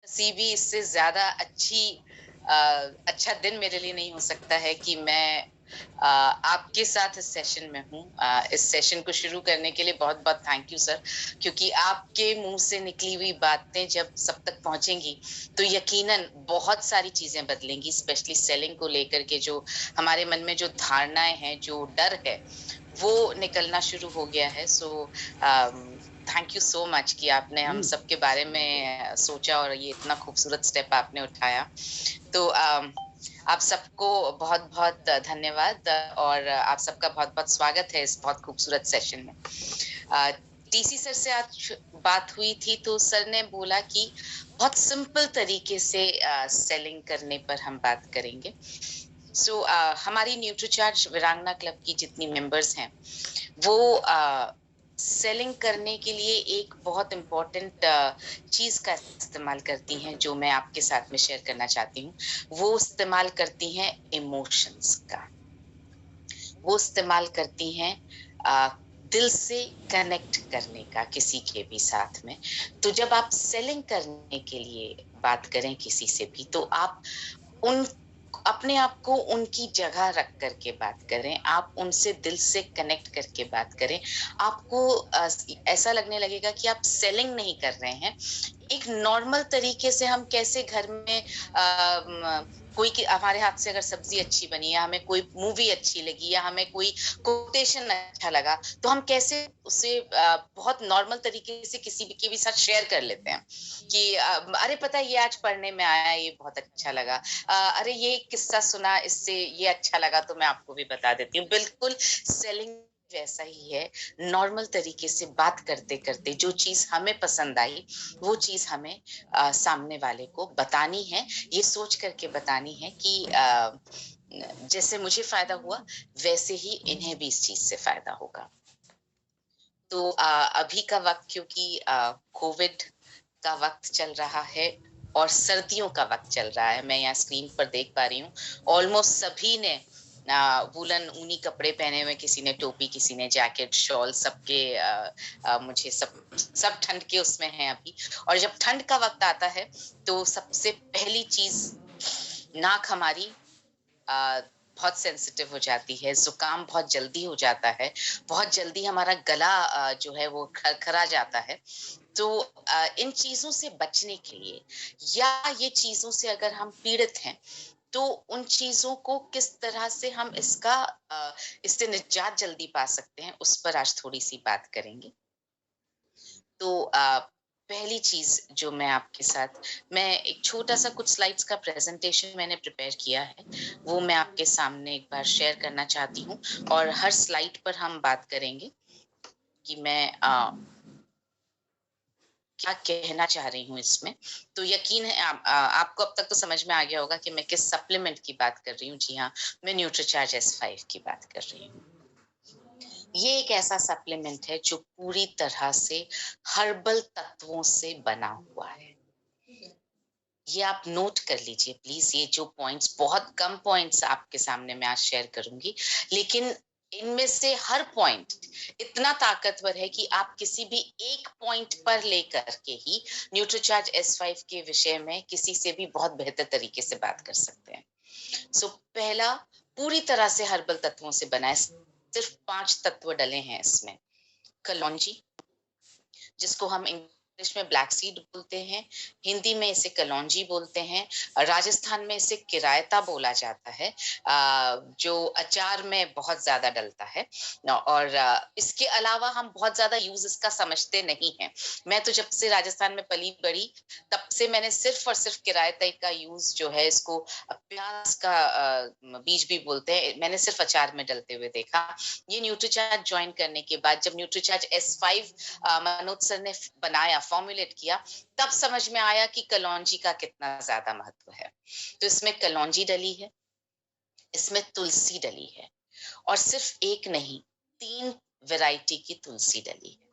CB इससे ज़्यादा अ, अच्छा दिन मेरे लिए नहीं हो सकता है कि मैं आपके साथ इस सेशन में हूँ। इस सेशन को शुरू करने के लिए बहुत-बहुत थैंक यू सर, क्योंकि आपके मुँह से निकली हुई बातें जब सब तक पहुँचेंगी, तो यकीनन बहुत सारी चीज़ें बदलेंगी, स्पेशली सेलिंग को लेकर के जो हमारे मन में जो धारणाएँ हैं, जो डर है, वो निकलना शुरू हो गया है। So thank you so much कि आपने हम जी, सबके बारे में सोचा और ये इतना खूबसूरत स्टेप आपने उठाया। तो आप सबको बहुत-बहुत धन्यवाद और आप सबका बहुत-बहुत स्वागत है इस बहुत खूबसूरत सेशन में। अ, टीसी सर से आज बात हुई थी तो सर ने बोला कि बहुत सिंपल तरीके से सेलिंग करने पर हम बात करेंगे। हमारी न्यूट्रीचार्ज वीरांगना क्लब की जितनी मेंबर्स हैं, वो सेलिंग करने के लिए एक बहुत इम्पोर्टेंट चीज़ का इस्तेमाल करती हैं, जो मैं आपके साथ में शेयर करना चाहती हूँ। वो इस्तेमाल करती हैं इमोशंस का। वो इस्तेमाल करती हैं अ, दिल से कनेक्ट करने का किसी के भी साथ में। तो जब आप सेलिंग करने के लिए बात करें किसी से भी, तो आप उन अपने आप को उनकी जगह रख कर के बात करें, आप उनसे दिल से कनेक्ट करके बात करें। आपको ऐसा लगने लगेगा कि आप सेलिंग नहीं कर रहे हैं। एक नॉर्मल तरीके से हम कैसे घर में कोई की हमारे हाथ से अगर सब्ज़ी अच्छी बनी या हमें कोई मूवी अच्छी लगी या हमें कोई कोटेशन अच्छा लगा, तो हम कैसे उसे बहुत नॉर्मल तरीके से किसी भी के भी साथ शेयर कर लेते हैं कि अरे पता है ये आज पढ़ने में आया, ये बहुत अच्छा लगा। अरे ये किस्सा सुना इससे ये अच्छा लगा तो मैं आपको भी बता देती हूँ। बिल्कुल सेलिंग वैसा ही है। नॉर्मल तरीके से बात करते-करते जो चीज़ हमें पसंद आई, वो चीज़ हमें सामने वाले को बतानी है। ये सोच कर के बतानी है कि जैसे मुझे फ़ायदा हुआ, वैसे ही इन्हें भी इस चीज़ से फ़ायदा होगा। तो अभी का वक़्त क्योंकि कोविड का वक़्त चल रहा है और सर्दियों का वक़्त चल रहा है। मैं यहाँ स्क्रीन पर देख पा रही हूँ, ऑलमोस्ट सभी ने वूलन ऊनी कपड़े पहने हुए, किसी ने टोपी, किसी ने जैकेट, शॉल सबके मुझे सब ठंड के उसमें हैं अभी। और जब ठंड का वक़्त आता है, तो सबसे पहली चीज़ नाक हमारी अ, बहुत सेंसिटिव हो जाती है, ज़ुकाम बहुत जल्दी हो जाता है, बहुत जल्दी हमारा गला जो है वो खरखरा जाता है। तो इन चीज़ों से बचने के लिए या ये चीज़ों से अगर हम पीड़ित हैं, तो उन चीज़ों को किस तरह से हम इससे निजात जल्दी पा सकते हैं, उस पर आज थोड़ी-सी बात करेंगे। तो पहली चीज़ जो मैं एक छोटा-सा कुछ स्लाइड्स का प्रेज़ेंटेशन मैंने प्रिपेयर किया है, वो मैं आपके सामने एक बार शेयर करना चाहती हूँ और हर स्लाइड पर हम बात करेंगे कि मैं क्या कहना चाह रही हूँ इसमें। तो यकीन है आपको अब तक तो समझ में आ गया होगा कि मैं किस सप्लीमेंट की बात कर रही हूँ। जी हाँ, मैं न्यूट्रीचार्ज एस5 की बात कर रही हूँ। ये एक ऐसा सप्लीमेंट है जो पूरी तरह से हर्बल तत्वों से बना हुआ है। ये आप नोट कर लीजिए प्लीज़, ये जो पॉइंट्स बहुत कम पॉइंट्स आपके सामने मैं आज शेयर करूँगी, लेकिन इनमें से हर पॉइंट इतना ताकतवर है कि आप किसी भी एक पॉइंट पर लेकर के ही न्यूट्रीचार्ज एस5 के विषय में किसी से भी बहुत बेहतर तरीके से बात कर सकते हैं। पहला पूरी तरह से हर्बल तत्वों से बना है, सिर्फ 5 तत्व डले हैं इसमें। कलौंजी, जिसको हम इंग्लिश में ब्लैक सीड बोलते हैं, हिंदी में इसे कलौंजी बोलते हैं, राजस्थान में इसे किरायता बोला जाता है, जो अचार में बहुत ज़्यादा डलता है और इसके अलावा हम बहुत ज़्यादा यूज़ इसका समझते नहीं हैं। मैं तो जब से राजस्थान में पली-बड़ी, तब से मैंने सिर्फ़ और सिर्फ़ किरायता का यूज़ जो है इसको प्याज़ का बीज भी बोलते हैं, मैंने सिर्फ़ अचार में डलते हुए देखा। ये न्यूट्रीचार्ज जॉइन करने के बाद जब न्यूट्रीचार्ज एस5 मनोज सर ने बनाया, फॉर्मुलेट किया, तब समझ में आया कि कलौंजी का कितना ज्यादा महत्व है। तो इसमें कलौंजी डली है, इसमें तुलसी डली है और सिर्फ एक नहीं, 3 वैरायटी की तुलसी डली है।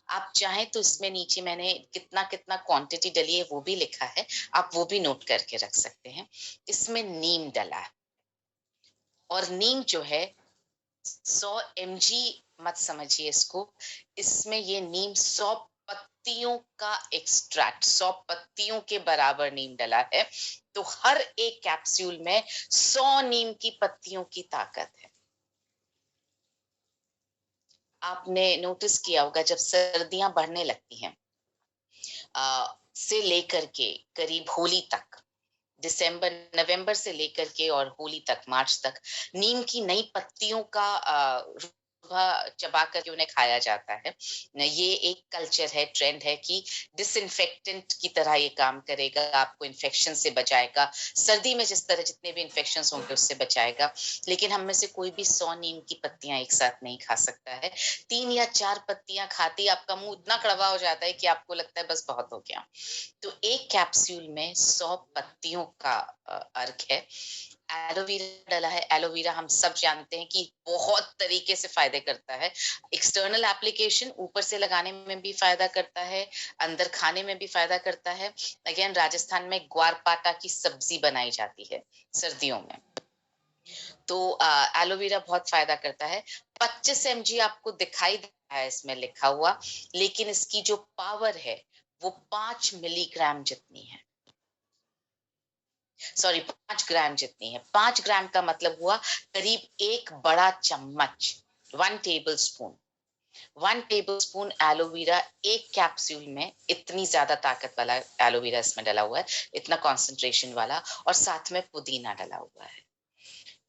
आप चाहें तो इसमें नीचे मैंने कितना-कितना क्वांटिटी डली है वो भी लिखा है, आप वो भी नोट करके रख सकते हैं। इसमें नीम डला है और नीम जो है 100 mg मत समझिए इसको, इसमें ये नीम 100 पत्तियों का एक्सट्रैक्ट, 100 पत्तियों के बराबर नीम डला है। तो हर एक कैप्सूल में 100 नीम की पत्तियों की ताकत है। आपने नोटिस किया होगा जब सर्दियां बढ़ने लगती हैं से लेकर के करीब होली तक, दिसंबर नवंबर से लेकर के और होली तक, मार्च तक, नीम की नई पत्तियों का चबा करके उन्हें खाया जाता है। ये एक कल्चर है, ट्रेंड है कि डिसइंफेक्टेंट की तरह ये काम करेगा, आपको इन्फेक्शन से बचाएगा, सर्दी में जिस तरह जितने भी इन्फेक्शन होंगे उससे बचाएगा। लेकिन हम में से कोई भी 100 नीम की पत्तियां एक साथ नहीं खा सकता है। 3 या 4 पत्तियां खाती आपका मुंह इतना कड़वा हो जाता है कि आपको लगता है बस बहुत हो गया। तो एक कैप्सूल में 100 पत्तियों का अर्क है। एलोवेरा डला है। एलोवेरा हम सब जानते हैं कि बहुत तरीके से फायदे करता है। एक्सटर्नल एप्लीकेशन, ऊपर से लगाने में भी फायदा करता है, अंदर खाने में भी फायदा करता है। अगेन, राजस्थान में ग्वारपाटा की सब्जी बनाई जाती है सर्दियों में। तो एलोवेरा बहुत फायदा करता है। 25 mg आपको दिखाई दे रहा है इसमें लिखा हुआ, लेकिन इसकी जो पावर है वो 5 मिलीग्राम जितनी है। सॉरी, 5 ग्राम जितनी है। 5 ग्राम का मतलब हुआ करीब एक बड़ा चम्मच, 1 table spoon. 1 table spoon aloe vera एक कैप्सूल में, इतनी ज्यादा ताकत वाला एलोवेरा इसमें डला हुआ है, इतना कॉन्सेंट्रेशन वाला, और साथ में पुदीना डला हुआ है।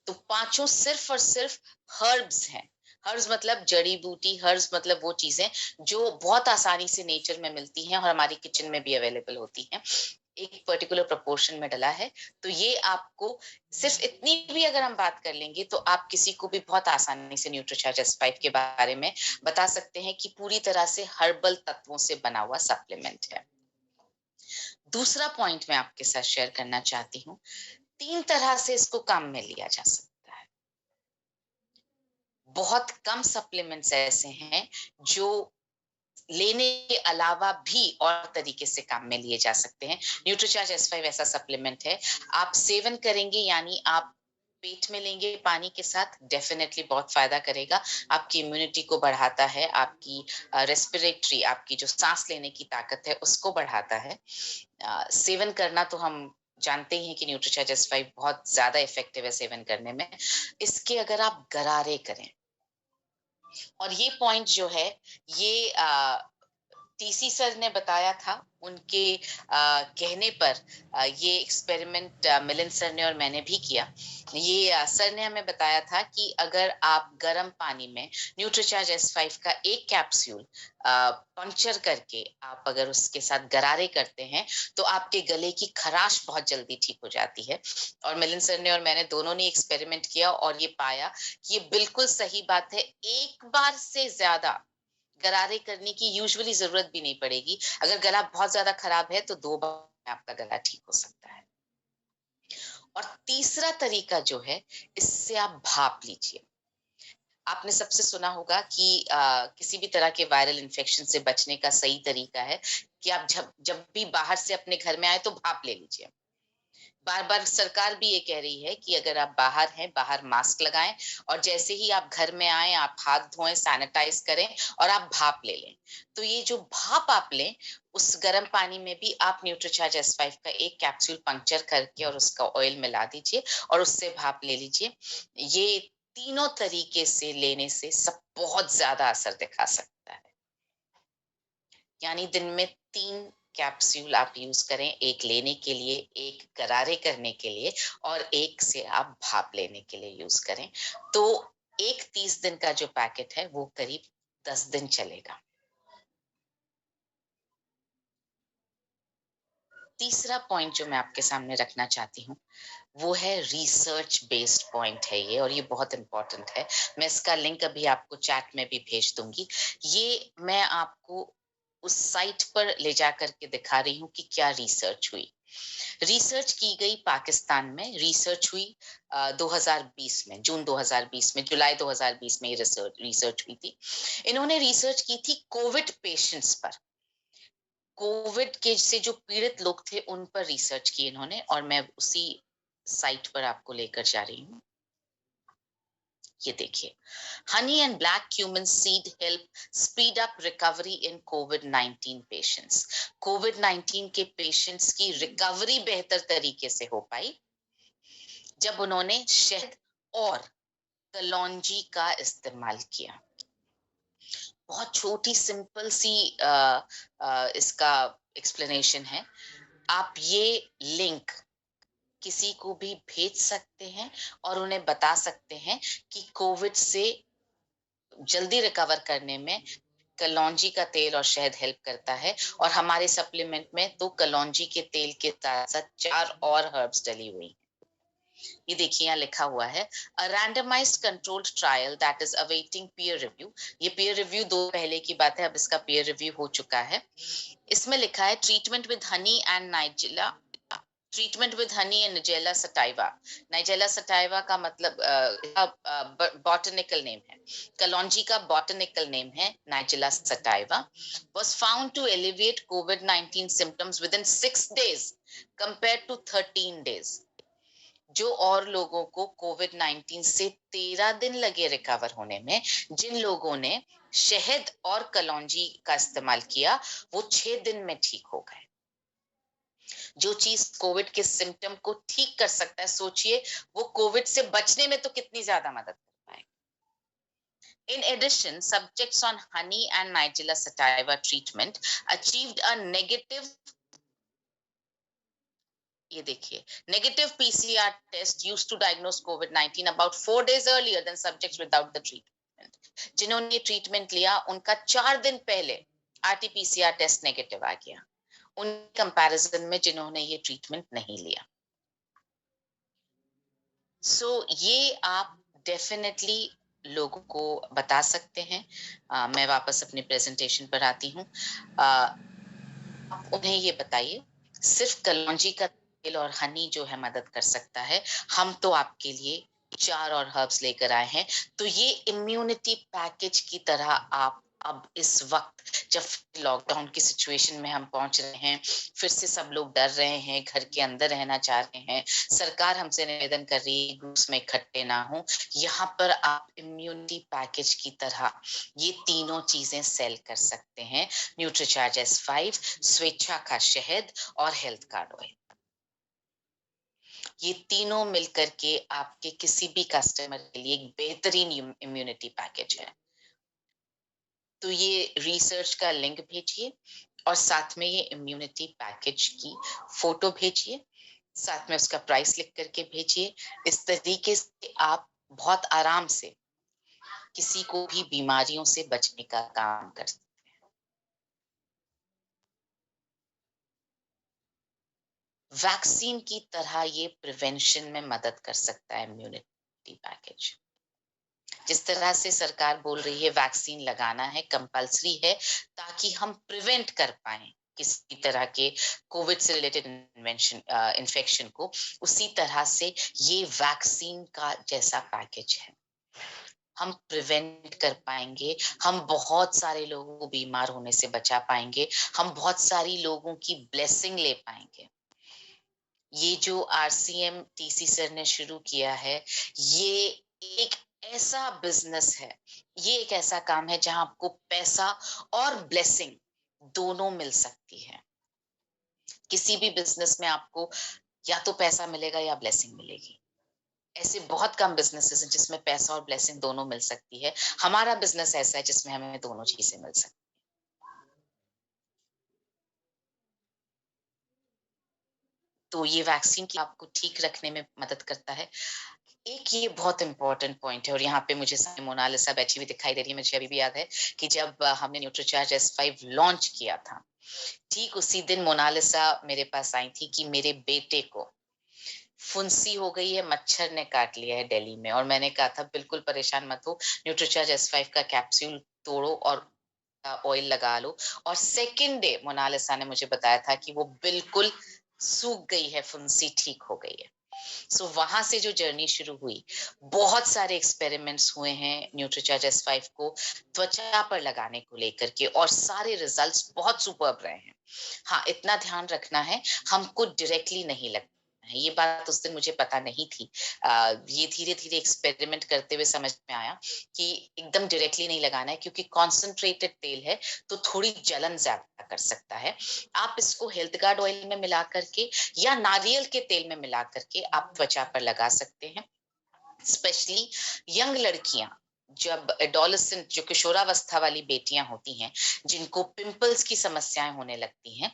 तो पांचों सिर्फ और सिर्फ हर्ब्स हैं। हर्ब्स मतलब जड़ी बूटी, हर्ब्स मतलब वो चीजें जो बहुत आसानी से नेचर में मिलती हैं और हमारी किचन में भी अवेलेबल होती हैं, एक पर्टिकुलर प्रोपोर्शन में डला है। तो ये आपको सिर्फ इतनी भी अगर हम बात कर लेंगे तो आप किसी को भी बहुत आसानी से न्यूट्रीचार्ज S5 के बारे में बता सकते हैं कि पूरी तरह से हर्बल तत्वों से बना हुआ सप्लीमेंट है। दूसरा पॉइंट मैं आपके साथ शेयर करना चाहती हूँ। 3 तरह से इसको काम में लिया जा सकता है। बहुत कम सप्लीमेंट्स ऐसे हैं जो लेने के अलावा भी और तरीके से काम में लिए जा सकते हैं। न्यूट्रीचार्ज S5 ऐसा सप्लीमेंट है। आप सेवन करेंगे, यानी आप पेट में लेंगे पानी के साथ, डेफिनेटली बहुत फायदा करेगा। आपकी इम्यूनिटी को बढ़ाता है, आपकी रेस्पिरेटरी, आपकी जो सांस लेने की ताकत है उसको बढ़ाता है। सेवन करना तो हम जानते ही हैं कि न्यूट्रीचार्ज S5 बहुत ज्यादा इफेक्टिव है सेवन करने में। इसके अगर आप गरारे करें, और ये पॉइंट जो है ये टीसी सर ने बताया था, उनके कहने पर ये एक्सपेरिमेंट मिलिंद सर ने और मैंने भी किया। ये सर ने हमें बताया था कि अगर आप गर्म पानी में न्यूट्रीचार्ज S5 का एक कैप्सूल पंक्चर करके आप अगर उसके साथ गरारे करते हैं तो आपके गले की खराश बहुत जल्दी ठीक हो जाती है। और मिलिंद सर ने और मैंने दोनों ने एक्सपेरिमेंट किया और ये पाया कि ये बिल्कुल सही बात है। एक बार से ज्यादा गरारे करने की यूजुअली जरूरत भी नहीं पड़ेगी। अगर गला बहुत ज्यादा खराब है तो 2 बार आपका गला ठीक हो सकता है। और तीसरा तरीका जो है, इससे आप भाप लीजिए। आपने सबसे सुना होगा कि किसी भी तरह के वायरल इन्फेक्शन से बचने का सही तरीका है कि आप जब जब भी बाहर से अपने घर में आए तो भाप ले लीजिए। बार बार सरकार भी ये कह रही है कि अगर आप बाहर हैं, बाहर मास्क लगाएं, और जैसे ही आप घर में आए आप हाथ धोएं, सैनिटाइज करें और आप भाप ले लें। तो ये जो भाप आप लें, उस गर्म पानी में भी आप न्यूट्रीचार्ज S5 का एक कैप्सूल पंक्चर करके और उसका ऑयल मिला दीजिए और उससे भाप ले लीजिए। ये तीनों तरीके से लेने से सब बहुत ज्यादा असर दिखा सकता है। यानी दिन में 3 कैप्सूल आप यूज करें, एक लेने के लिए, एक गरारे करने के लिए और एक से आप भाप लेने के लिए यूज करें। तो एक 30 दिन का जो पैकेट है वो करीब 10 दिन चलेगा। तीसरा पॉइंट जो मैं आपके सामने रखना चाहती हूँ वो है रिसर्च बेस्ड पॉइंट है ये, और ये बहुत इंपॉर्टेंट है। मैं इसका लिंक अभी आपको चैट में भी भेज दूंगी। ये मैं आपको उस साइट पर ले जाकर के दिखा रही हूँ कि क्या रिसर्च हुई। रिसर्च की गई पाकिस्तान में, रिसर्च हुई 2020 में, जून 2020 में, जुलाई 2020 में ये रिसर्च हुई थी। इन्होंने रिसर्च की थी कोविड पेशेंट्स पर। कोविड के से जो पीड़ित लोग थे उन पर रिसर्च की इन्होंने, और मैं उसी साइट पर आपको लेकर जा रही हूँ। ये देखिए, honey and black cumin seed help speed up recovery in कोविड-19 पेशेंट्स। कोविड-19 के पेशेंट्स की रिकवरी बेहतर तरीके से हो पाई जब उन्होंने शहद और कलौंजी का इस्तेमाल किया। बहुत छोटी सिंपल सी इसका एक्सप्लेनेशन है। आप ये लिंक किसी को भी भेज सकते हैं और उन्हें बता सकते हैं कि कोविड से जल्दी रिकवर करने में कलौंजी का तेल और शहद हेल्प करता है। और हमारे सप्लीमेंट में तो कलौंजी के तेल के साथ साथ 4 और हर्ब्स डली हुई हैं। ये देखिए यहाँ लिखा हुआ है, a randomised controlled trial that is awaiting peer review. ये पीयर रिव्यू 2 पहले की बात है, अब इसका पीयर रिव्यू हो चुका है। इसमें लिखा है treatment with honey and nigella, treatment with honey and nigella sativa. Nigella sativa का मतलब बॉटनिकल नेम है, कलौंजी का बॉटनिकल नेम है nigella sativa. was found to alleviate COVID-19 symptoms within 6 days compared to 13 days। जो और लोगों को कोविड-19 से 13 दिन लगे रिकवर होने में, जिन लोगों ने शहद और कलौंजी का इस्तेमाल किया वो 6 दिन में ठीक हो गए। जो चीज कोविड के सिम्टम को ठीक कर सकता है, सोचिए वो कोविड से बचने में तो कितनी ज्यादा मदद कर पाएगा। In addition, subjects on honey and Nigella sativa treatment achieved a negative, ये देखिए, negative PCR test used to diagnose COVID-19 about 4 days earlier than subjects without the treatment। जिन्होंने ये ट्रीटमेंट लिया उनका 4 दिन पहले RT-PCR टेस्ट नेगेटिव आ गया, उन कंपैरिजन में जिन्होंने ये ट्रीटमेंट नहीं लिया। सो ये आप डेफिनेटली लोगों को बता सकते हैं। मैं वापस अपने प्रेजेंटेशन पर आती हूँ। आप उन्हें ये बताइए, सिर्फ कलौंजी का तेल और हनी जो है मदद कर सकता है, हम तो आपके लिए 4 और हर्ब्स लेकर आए हैं। तो ये इम्यूनिटी पैकेज की तरह आप अब इस वक्त जब लॉकडाउन की सिचुएशन में हम पहुंच रहे हैं, फिर से सब लोग डर रहे हैं, घर के अंदर रहना चाह रहे हैं, सरकार हमसे निवेदन कर रही है ग्रुप्स में इकट्ठे ना हो, यहाँ पर आप इम्यूनिटी पैकेज की तरह ये तीनों चीजें सेल कर सकते हैं। न्यूट्रीचार्ज S5, स्वेच्छा का शहद और हेल्थ कार्ड ऑयल, ये तीनों मिलकर के आपके किसी भी कस्टमर के लिए एक बेहतरीन इम्यूनिटी पैकेज है। तो ये रिसर्च का लिंक भेजिए और साथ में ये इम्यूनिटी पैकेज की फोटो भेजिए, साथ में उसका प्राइस लिख करके भेजिए। इस तरीके से आप बहुत आराम से किसी को भी बीमारियों से बचने का काम कर सकते हैं। वैक्सीन की तरह ये प्रिवेंशन में मदद कर सकता है इम्यूनिटी पैकेज। जिस तरह से सरकार बोल रही है वैक्सीन लगाना है, कंपल्सरी है, ताकि हम प्रिवेंट कर पाए किसी तरह के कोविड से रिलेटेड इन्फेक्शन को, उसी तरह से ये वैक्सीन का जैसा पैकेज है। हम प्रिवेंट कर पाएंगे, हम बहुत सारे लोगों को बीमार होने से बचा पाएंगे, हम बहुत सारी लोगों की ब्लेसिंग ले पाएंगे। ये जो RCM TC सर ने शुरू किया है, ये एक ऐसा बिजनेस है, ये एक ऐसा काम है जहां आपको पैसा और ब्लेसिंग दोनों मिल सकती है। किसी भी बिजनेस में आपको या तो पैसा मिलेगा या ब्लेसिंग मिलेगी। ऐसे बहुत कम बिजनेसेस हैं जिसमें पैसा और ब्लेसिंग दोनों मिल सकती है। हमारा बिजनेस ऐसा है जिसमें हमें दोनों चीजें मिल सकती है। तो ये वैक्सीन की आपको ठीक रखने में मदद करता है। एक ये बहुत इंपॉर्टेंट पॉइंट है और यहाँ पे मुझे सामने मोनालिसा बैठी हुई दिखाई दे रही है, मुझे अभी भी याद है कि जब हमने न्यूट्रीचार्ज S5 लॉन्च किया था, ठीक उसी दिन मोनालिसा मेरे पास आई थी कि मेरे बेटे को फुंसी हो गई है, मच्छर ने काट लिया है दिल्ली में। और मैंने कहा था बिल्कुल परेशान मत हो, न्यूट्रीचार्ज S5 का कैप्सूल तोड़ो और ऑयल लगा लो। और सेकेंड डे मोनालिसा ने मुझे बताया था कि वो बिल्कुल सूख गई है, फुंसी ठीक हो गई है। सो वहां से जो जर्नी शुरू हुई, बहुत सारे एक्सपेरिमेंट्स हुए हैं न्यूट्रीचार्ज S5 को त्वचा पर लगाने को लेकर के, और सारे रिजल्ट्स बहुत सुपर्ब रहे हैं। हाँ, इतना ध्यान रखना है, हमको डायरेक्टली नहीं लगना है। ये बात उस दिन मुझे पता नहीं थी। ये धीरे-धीरे एक्सपेरिमेंट करते हुए समझ में आया कि एकदम डायरेक्टली नहीं लगाना है, क्योंकि कॉन्सन्ट्रेटेड तेल है तो थोड़ी जलन ज़्यादा कर सकता है। आप इसको हेल्थ गार्ड ऑयल में मिला करके या नारियल के तेल में मिला करके आप त्वचा पर लगा सकते हैं। स्पेशली यंग लड़कियां, जब एडोलेसेंट, जो किशोरावस्था वाली बेटियां होती हैं, जिनको पिंपल्स की समस्याएं होने लगती हैं,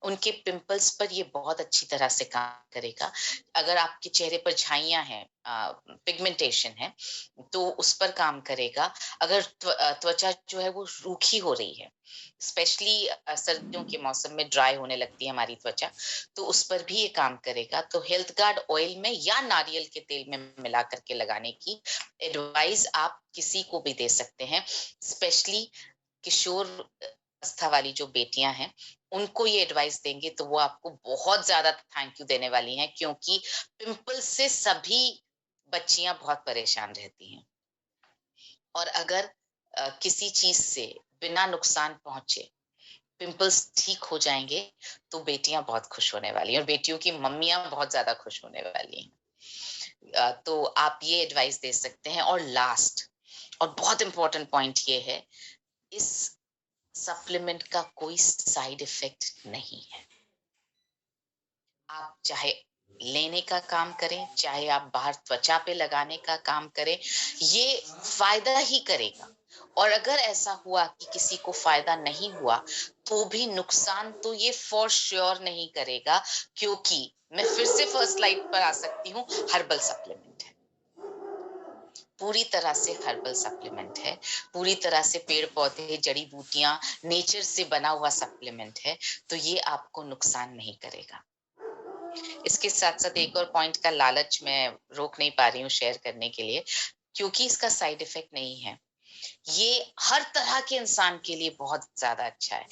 उनके पिंपल्स पर ये बहुत अच्छी तरह से काम करेगा। अगर आपके चेहरे पर झाइयां हैं, पिगमेंटेशन है, तो उस पर काम करेगा। अगर त्वचा जो है वो रूखी हो रही है, स्पेशली सर्दियों के मौसम में ड्राई होने लगती है हमारी त्वचा, तो उस पर भी ये काम करेगा। तो हेल्थ गार्ड ऑयल में या नारियल के तेल में मिला करके लगाने की एडवाइस आप किसी को भी दे सकते हैं। स्पेशली किशोर अवस्था वाली जो बेटियां हैं, उनको ये एडवाइस देंगे तो वो आपको बहुत ज्यादा थैंक यू देने वाली हैं, क्योंकि पिंपल से सभी बच्चियां बहुत परेशान रहती हैं। और अगर किसी चीज से बिना नुकसान पहुंचे पिंपल्स ठीक हो जाएंगे, तो बेटियां बहुत खुश होने वाली हैं और बेटियों की मम्मियां बहुत ज्यादा खुश होने वाली हैं। तो आप ये एडवाइस दे सकते हैं। और लास्ट और बहुत इंपॉर्टेंट पॉइंट ये है, इस सप्लीमेंट का कोई साइड इफेक्ट नहीं है। आप चाहे लेने का काम करें, चाहे आप बाहर त्वचा पे लगाने का काम करें, ये फायदा ही करेगा। और अगर ऐसा हुआ कि किसी को फायदा नहीं हुआ, तो भी नुकसान तो ये फॉर श्योर नहीं करेगा, क्योंकि मैं फिर से फर्स्ट स्लाइड पर आ सकती हूँ, हर्बल सप्लीमेंट है, पूरी तरह से हर्बल सप्लीमेंट है, पूरी तरह से पेड़ पौधे, जड़ी बूटियां, नेचर से बना हुआ सप्लीमेंट है, तो ये आपको नुकसान नहीं करेगा। इसके साथ साथ एक और पॉइंट का लालच मैं रोक नहीं पा रही हूँ शेयर करने के लिए, क्योंकि इसका साइड इफेक्ट नहीं है। ये हर तरह के इंसान के लिए बहुत ज्यादा अच्छा है।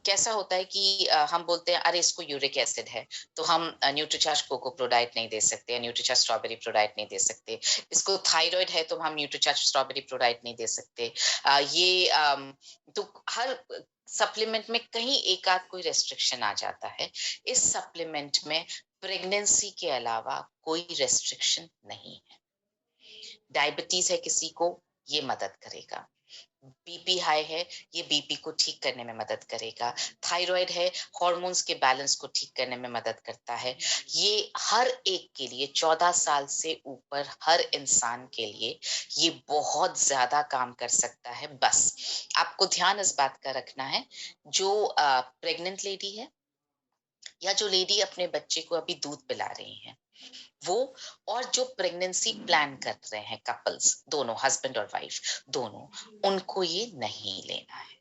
कैसा होता है कि हम बोलते हैं अरे इसको यूरिक एसिड है, तो हम न्यूट्रीचार्ज कोको प्रोडाइट नहीं दे सकते, न्यूट्रीचार्ज स्ट्रॉबेरी प्रोडाइट नहीं दे सकते। इसको थायराइड है तो हम न्यूट्रीचार्ज स्ट्रॉबेरी प्रोडाइट नहीं दे सकते। तो हर सप्लीमेंट में कहीं एक आध कोई रेस्ट्रिक्शन आ जाता है। इस सप्लीमेंट में प्रेगनेंसी के अलावा कोई रेस्ट्रिक्शन नहीं है। डायबिटीज है किसी को, ये मदद करेगा। बीपी हाई है, ये बीपी को ठीक करने में मदद करेगा। थायराइड है, हार्मोन्स के बैलेंस को ठीक करने में मदद करता है। ये हर एक के लिए, 14 साल से ऊपर हर इंसान के लिए ये बहुत ज्यादा काम कर सकता है। बस आपको ध्यान इस बात का रखना है, जो प्रेग्नेंट लेडी है या जो लेडी अपने बच्चे को अभी दूध पिला रही है, वो, और जो प्रेगनेंसी प्लान कर रहे हैं कपल्स, दोनों हस्बैंड और वाइफ दोनों, उनको ये नहीं लेना है।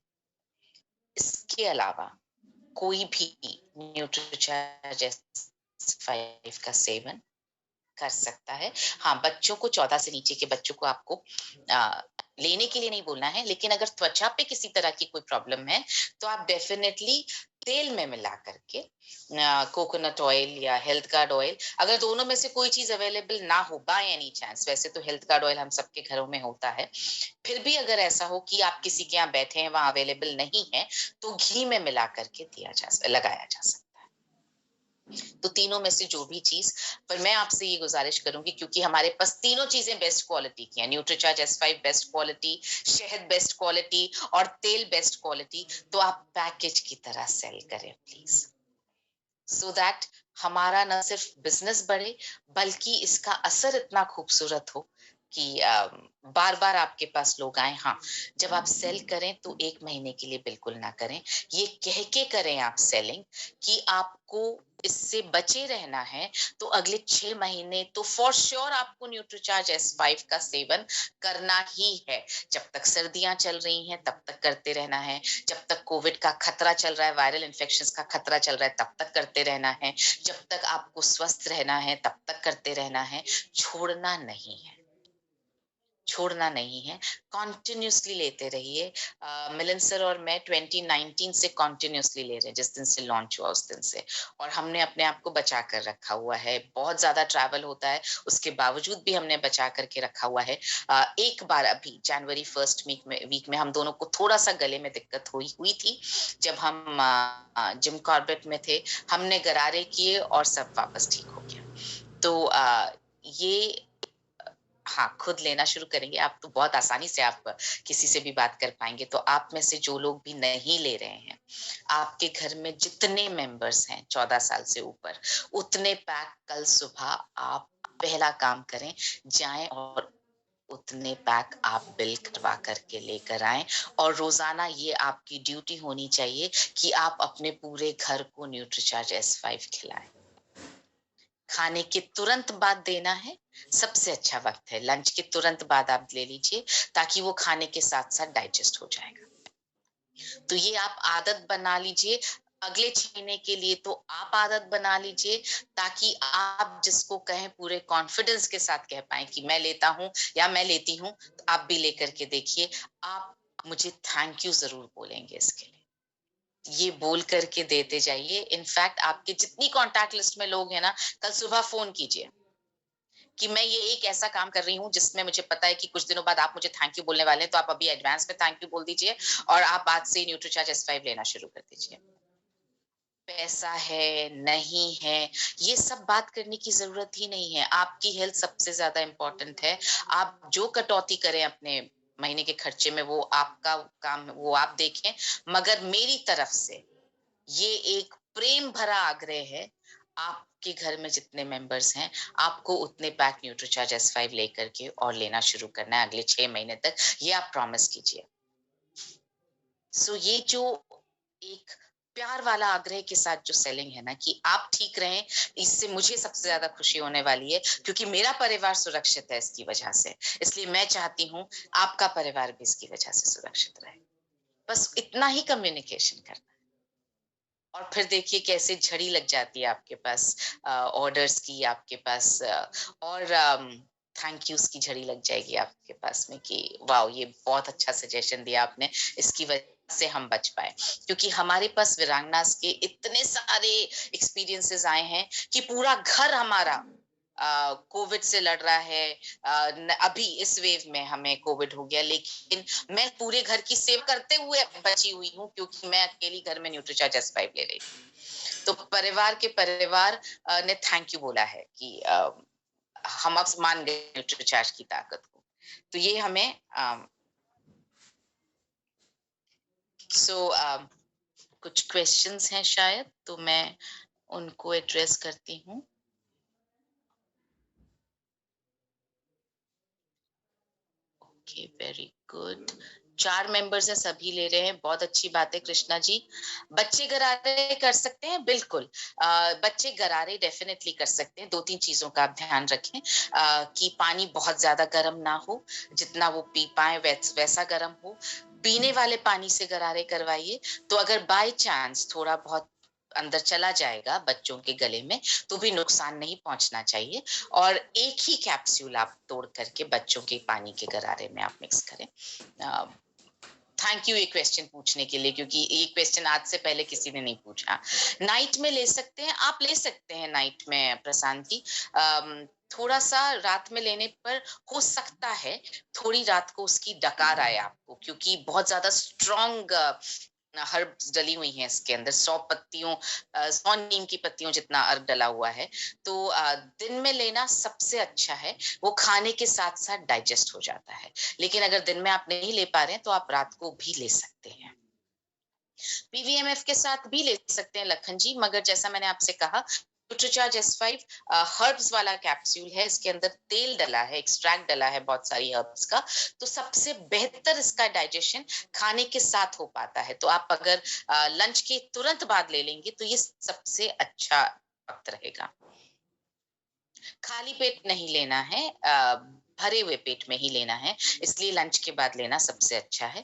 इसके अलावा कोई भी न्यूट्रीचार्ज S5 का सेवन कर सकता है। हाँ, बच्चों को, 14 से नीचे के बच्चों को आपको लेने के लिए नहीं बोलना है, लेकिन अगर त्वचा पे किसी तरह की कोई प्रॉब्लम है, तो आप डेफिनेटली तेल में मिला करके, कोकोनट ऑयल या हेल्थ गार्ड ऑयल, अगर दोनों में से कोई चीज अवेलेबल ना हो बाय एनी चांस, वैसे तो हेल्थ गार्ड ऑयल हम सबके घरों में होता है, फिर भी अगर ऐसा हो कि आप किसी के यहाँ बैठे हैं वहां अवेलेबल नहीं है, तो घी में मिला करके लगाया जा सकता है। तो तीनों में से जो भी चीज, पर मैं आपसे ये गुजारिश करूंगी, क्योंकि हमारे पास तीनों चीजें बेस्ट क्वालिटी की हैं, न्यूट्रीचार्ज S5 बेस्ट क्वालिटी, शहद बेस्ट क्वालिटी और तेल बेस्ट क्वालिटी, तो आप पैकेज की तरह सेल करें प्लीज, सो दैट हमारा न सिर्फ बिजनेस बढ़े, बल्कि इसका असर इतना खूबसूरत हो कि बार बार आपके पास लोग आए। हाँ, जब आप सेल करें तो 1 महीने के लिए बिल्कुल ना करें, ये कह के करें आप सेलिंग कि आपको इससे बचे रहना है, तो अगले 6 महीने तो फॉर श्योर आपको न्यूट्रीचार्ज S5 का सेवन करना ही है। जब तक सर्दियां चल रही हैं तब तक करते रहना है, जब तक कोविड का खतरा चल रहा है, वायरल इन्फेक्शन का खतरा चल रहा है, तब तक करते रहना है, जब तक आपको स्वस्थ रहना है तब तक करते रहना है, छोड़ना नहीं है। छोड़ना नहीं है, कॉन्टिन्यूसली लेते रहिए। मिलन सर और मैं 2019 से कॉन्टिन्यूसली ले रहे हैं, जिस दिन से लॉन्च हुआ उस दिन से, और हमने अपने आप को बचा कर रखा हुआ है। बहुत ज्यादा ट्रैवल होता है, उसके बावजूद भी हमने बचा करके रखा हुआ है। एक बार अभी जनवरी फर्स्ट वीक में हम दोनों को थोड़ा सा गले में दिक्कत हुई थी, जब हम जिम कॉर्बेट में थे। हमने गरारे किए और सब वापस ठीक हो गया। तो ये हाँ, खुद लेना शुरू करेंगे आप तो बहुत आसानी से आप किसी से भी बात कर पाएंगे। तो आप में से जो लोग भी नहीं ले रहे हैं, आपके घर में जितने मेंबर्स हैं 14 साल से ऊपर, उतने पैक कल सुबह आप पहला काम करें, जाएं और उतने पैक आप बिल करवा करके लेकर आएं। और रोजाना ये आपकी ड्यूटी होनी चाहिए कि आप अपने पूरे घर को न्यूट्रीचार्ज S5 खिलाएं। खाने के तुरंत बाद देना है, सबसे अच्छा वक्त है लंच के तुरंत बाद आप ले लीजिए, ताकि वो खाने के साथ साथ डाइजेस्ट हो जाएगा। तो ये आप आदत बना लीजिए। अगले 6 महीने के लिए तो आप आदत बना लीजिए, ताकि आप जिसको कहें पूरे कॉन्फिडेंस के साथ कह पाए कि मैं लेता हूं या मैं लेती हूं। तो आप भी लेकर के देखिए, आप मुझे थैंक यू जरूर बोलेंगे इसके लिए। ये बोल करके देते जाइए। इनफैक्ट आपके जितनी कॉन्टैक्ट लिस्ट में लोग हैं ना, कल सुबह फोन कीजिए कि मैं ये एक ऐसा काम कर रही हूँ जिसमें मुझे पता है कि कुछ दिनों बाद आप मुझे थैंक यू बोलने वाले हैं, तो आप अभी एडवांस में थैंक यू बोल दीजिए और आप आज से न्यूट्रीचार्ज S5 लेना शुरू कर दीजिए। पैसा है नहीं है, ये सब बात करने की जरूरत ही नहीं है। आपकी हेल्थ सबसे ज्यादा इंपॉर्टेंट है। आप जो कटौती करें अपने महीने के खर्चे में, वो आपका काम, वो आप देखें। मगर मेरी तरफ से ये एक प्रेम भरा आग्रह है, आपके घर में जितने मेंबर्स हैं, आपको उतने पैक न्यूट्रीचार्ज S5 लेकर के और लेना शुरू करना है अगले 6 महीने तक। ये आप प्रॉमिस कीजिए। सो ये जो एक प्यार वाला आग्रह के साथ जो सेलिंग है ना, कि आप ठीक रहें, इससे मुझे सबसे ज्यादा खुशी होने वाली है, क्योंकि मेरा परिवार सुरक्षित है इसकी वजह से। इसलिए मैं चाहती हूँ आपका परिवार भी इसकी वजह से सुरक्षित रहे। बस इतना ही कम्युनिकेशन करना, और फिर देखिए कैसे झड़ी लग जाती है आपके पास ऑर्डर्स की, आपके पास और थैंक यूज की झड़ी लग जाएगी आपके पास में कि वाह, ये बहुत अच्छा सजेशन दिया आपने, इसकी वजह से हम बच पाए। क्योंकि हमारे पास वीरांगनास के इतने सारे एक्सपीरियंसेस आए हैं कि पूरा घर हमारा कोविड से लड़ रहा है। अभी इस वेव में हमें कोविड हो गया, लेकिन मैं पूरे घर की सेवा करते हुए बची हुई हूँ, क्योंकि मैं अकेली घर में न्यूट्रीचार्ज S5 ले रही हूँ। तो परिवार के परिवार ने थैंक यू बोला है कि हम अब मान गए न्यूट्रीचार्ज की ताकत को। तो ये हमें कुछ क्वेश्चंस हैं शायद, तो मैं उनको एड्रेस करती हूँ। Okay, very good. 4 मेंबर्स हैं, सभी ले रहे हैं, बहुत अच्छी बात है कृष्णा जी। बच्चे गरारे कर सकते हैं, बिल्कुल। बच्चे गरारे डेफिनेटली कर सकते हैं। 2-3 चीजों का आप ध्यान रखें कि पानी बहुत ज्यादा गर्म ना हो, जितना वो पी पाए वैसा गर्म हो। पीने वाले पानी से गरारे करवाइए। तो अगर बाय चांस थोड़ा बहुत अंदर चला जाएगा बच्चों के गले में, तो भी नुकसान नहीं पहुंचना चाहिए। और एक ही कैप्सूल आप तोड़ करके बच्चों के पानी के गरारे में आप मिक्स करें। थैंक यू ये क्वेश्चन पूछने के लिए, क्योंकि ये क्वेश्चन आज से पहले किसी ने नहीं पूछा। नाइट में ले सकते हैं, आप ले सकते हैं नाइट में प्रशांत जी। थोड़ा सा रात में लेने पर हो सकता है थोड़ी रात को उसकी डकार आए आपको, क्योंकि बहुत ज्यादा स्ट्रॉन्ग हर्ब्स डली हुई हैं इसके अंदर। 100 नीम की पत्तियों जितना अर्क डला हुआ है। तो दिन में लेना सबसे अच्छा है, वो खाने के साथ साथ डाइजेस्ट हो जाता है। लेकिन अगर दिन में आप नहीं ले पा रहे हैं, तो आप रात को भी ले सकते हैं। PVMF के साथ भी ले सकते हैं लखन जी, मगर जैसा मैंने आपसे कहा, न्यूट्रीचार्ज S5 हर्ब्स वाला कैप्सूल है। इसके अंदर तेल डला है, एक्सट्रैक्ट डला है बहुत सारी हर्ब्स का। तो सबसे बेहतर इसका डाइजेशन खाने के साथ हो पाता है। तो आप अगर लंच के तुरंत बाद ले लेंगे, तो ये सबसे अच्छा वक्त रहेगा। खाली पेट नहीं लेना है, भरे हुए पेट में ही लेना है, इसलिए लंच के बाद लेना सबसे अच्छा है।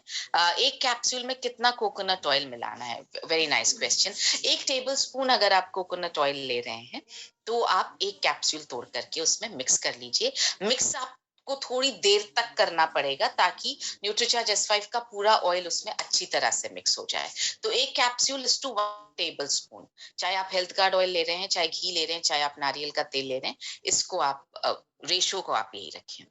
एक कैप्सूल में कितना कोकोनट ऑयल मिलाना है? Very nice question. 1 टेबलस्पून अगर आप कोकोनट ऑयल ले रहे हैं, तो आप एक कैप्सूल तोड़ करके उसमें मिक्स कर लीजिए। मिक्स आप को थोड़ी देर तक करना पड़ेगा ताकि न्यूट्रीचार्ज S5 का पूरा ऑयल उसमें अच्छी तरह से मिक्स हो जाए। तो एक capsule is to 1 tablespoon, चाहे आप हेल्थ गार्ड ऑयल ले रहे हैं, चाहे घी ले रहे हैं, चाहे आप नारियल का तेल ले रहे हैं, इसको आप रेशो को आप यही रखें।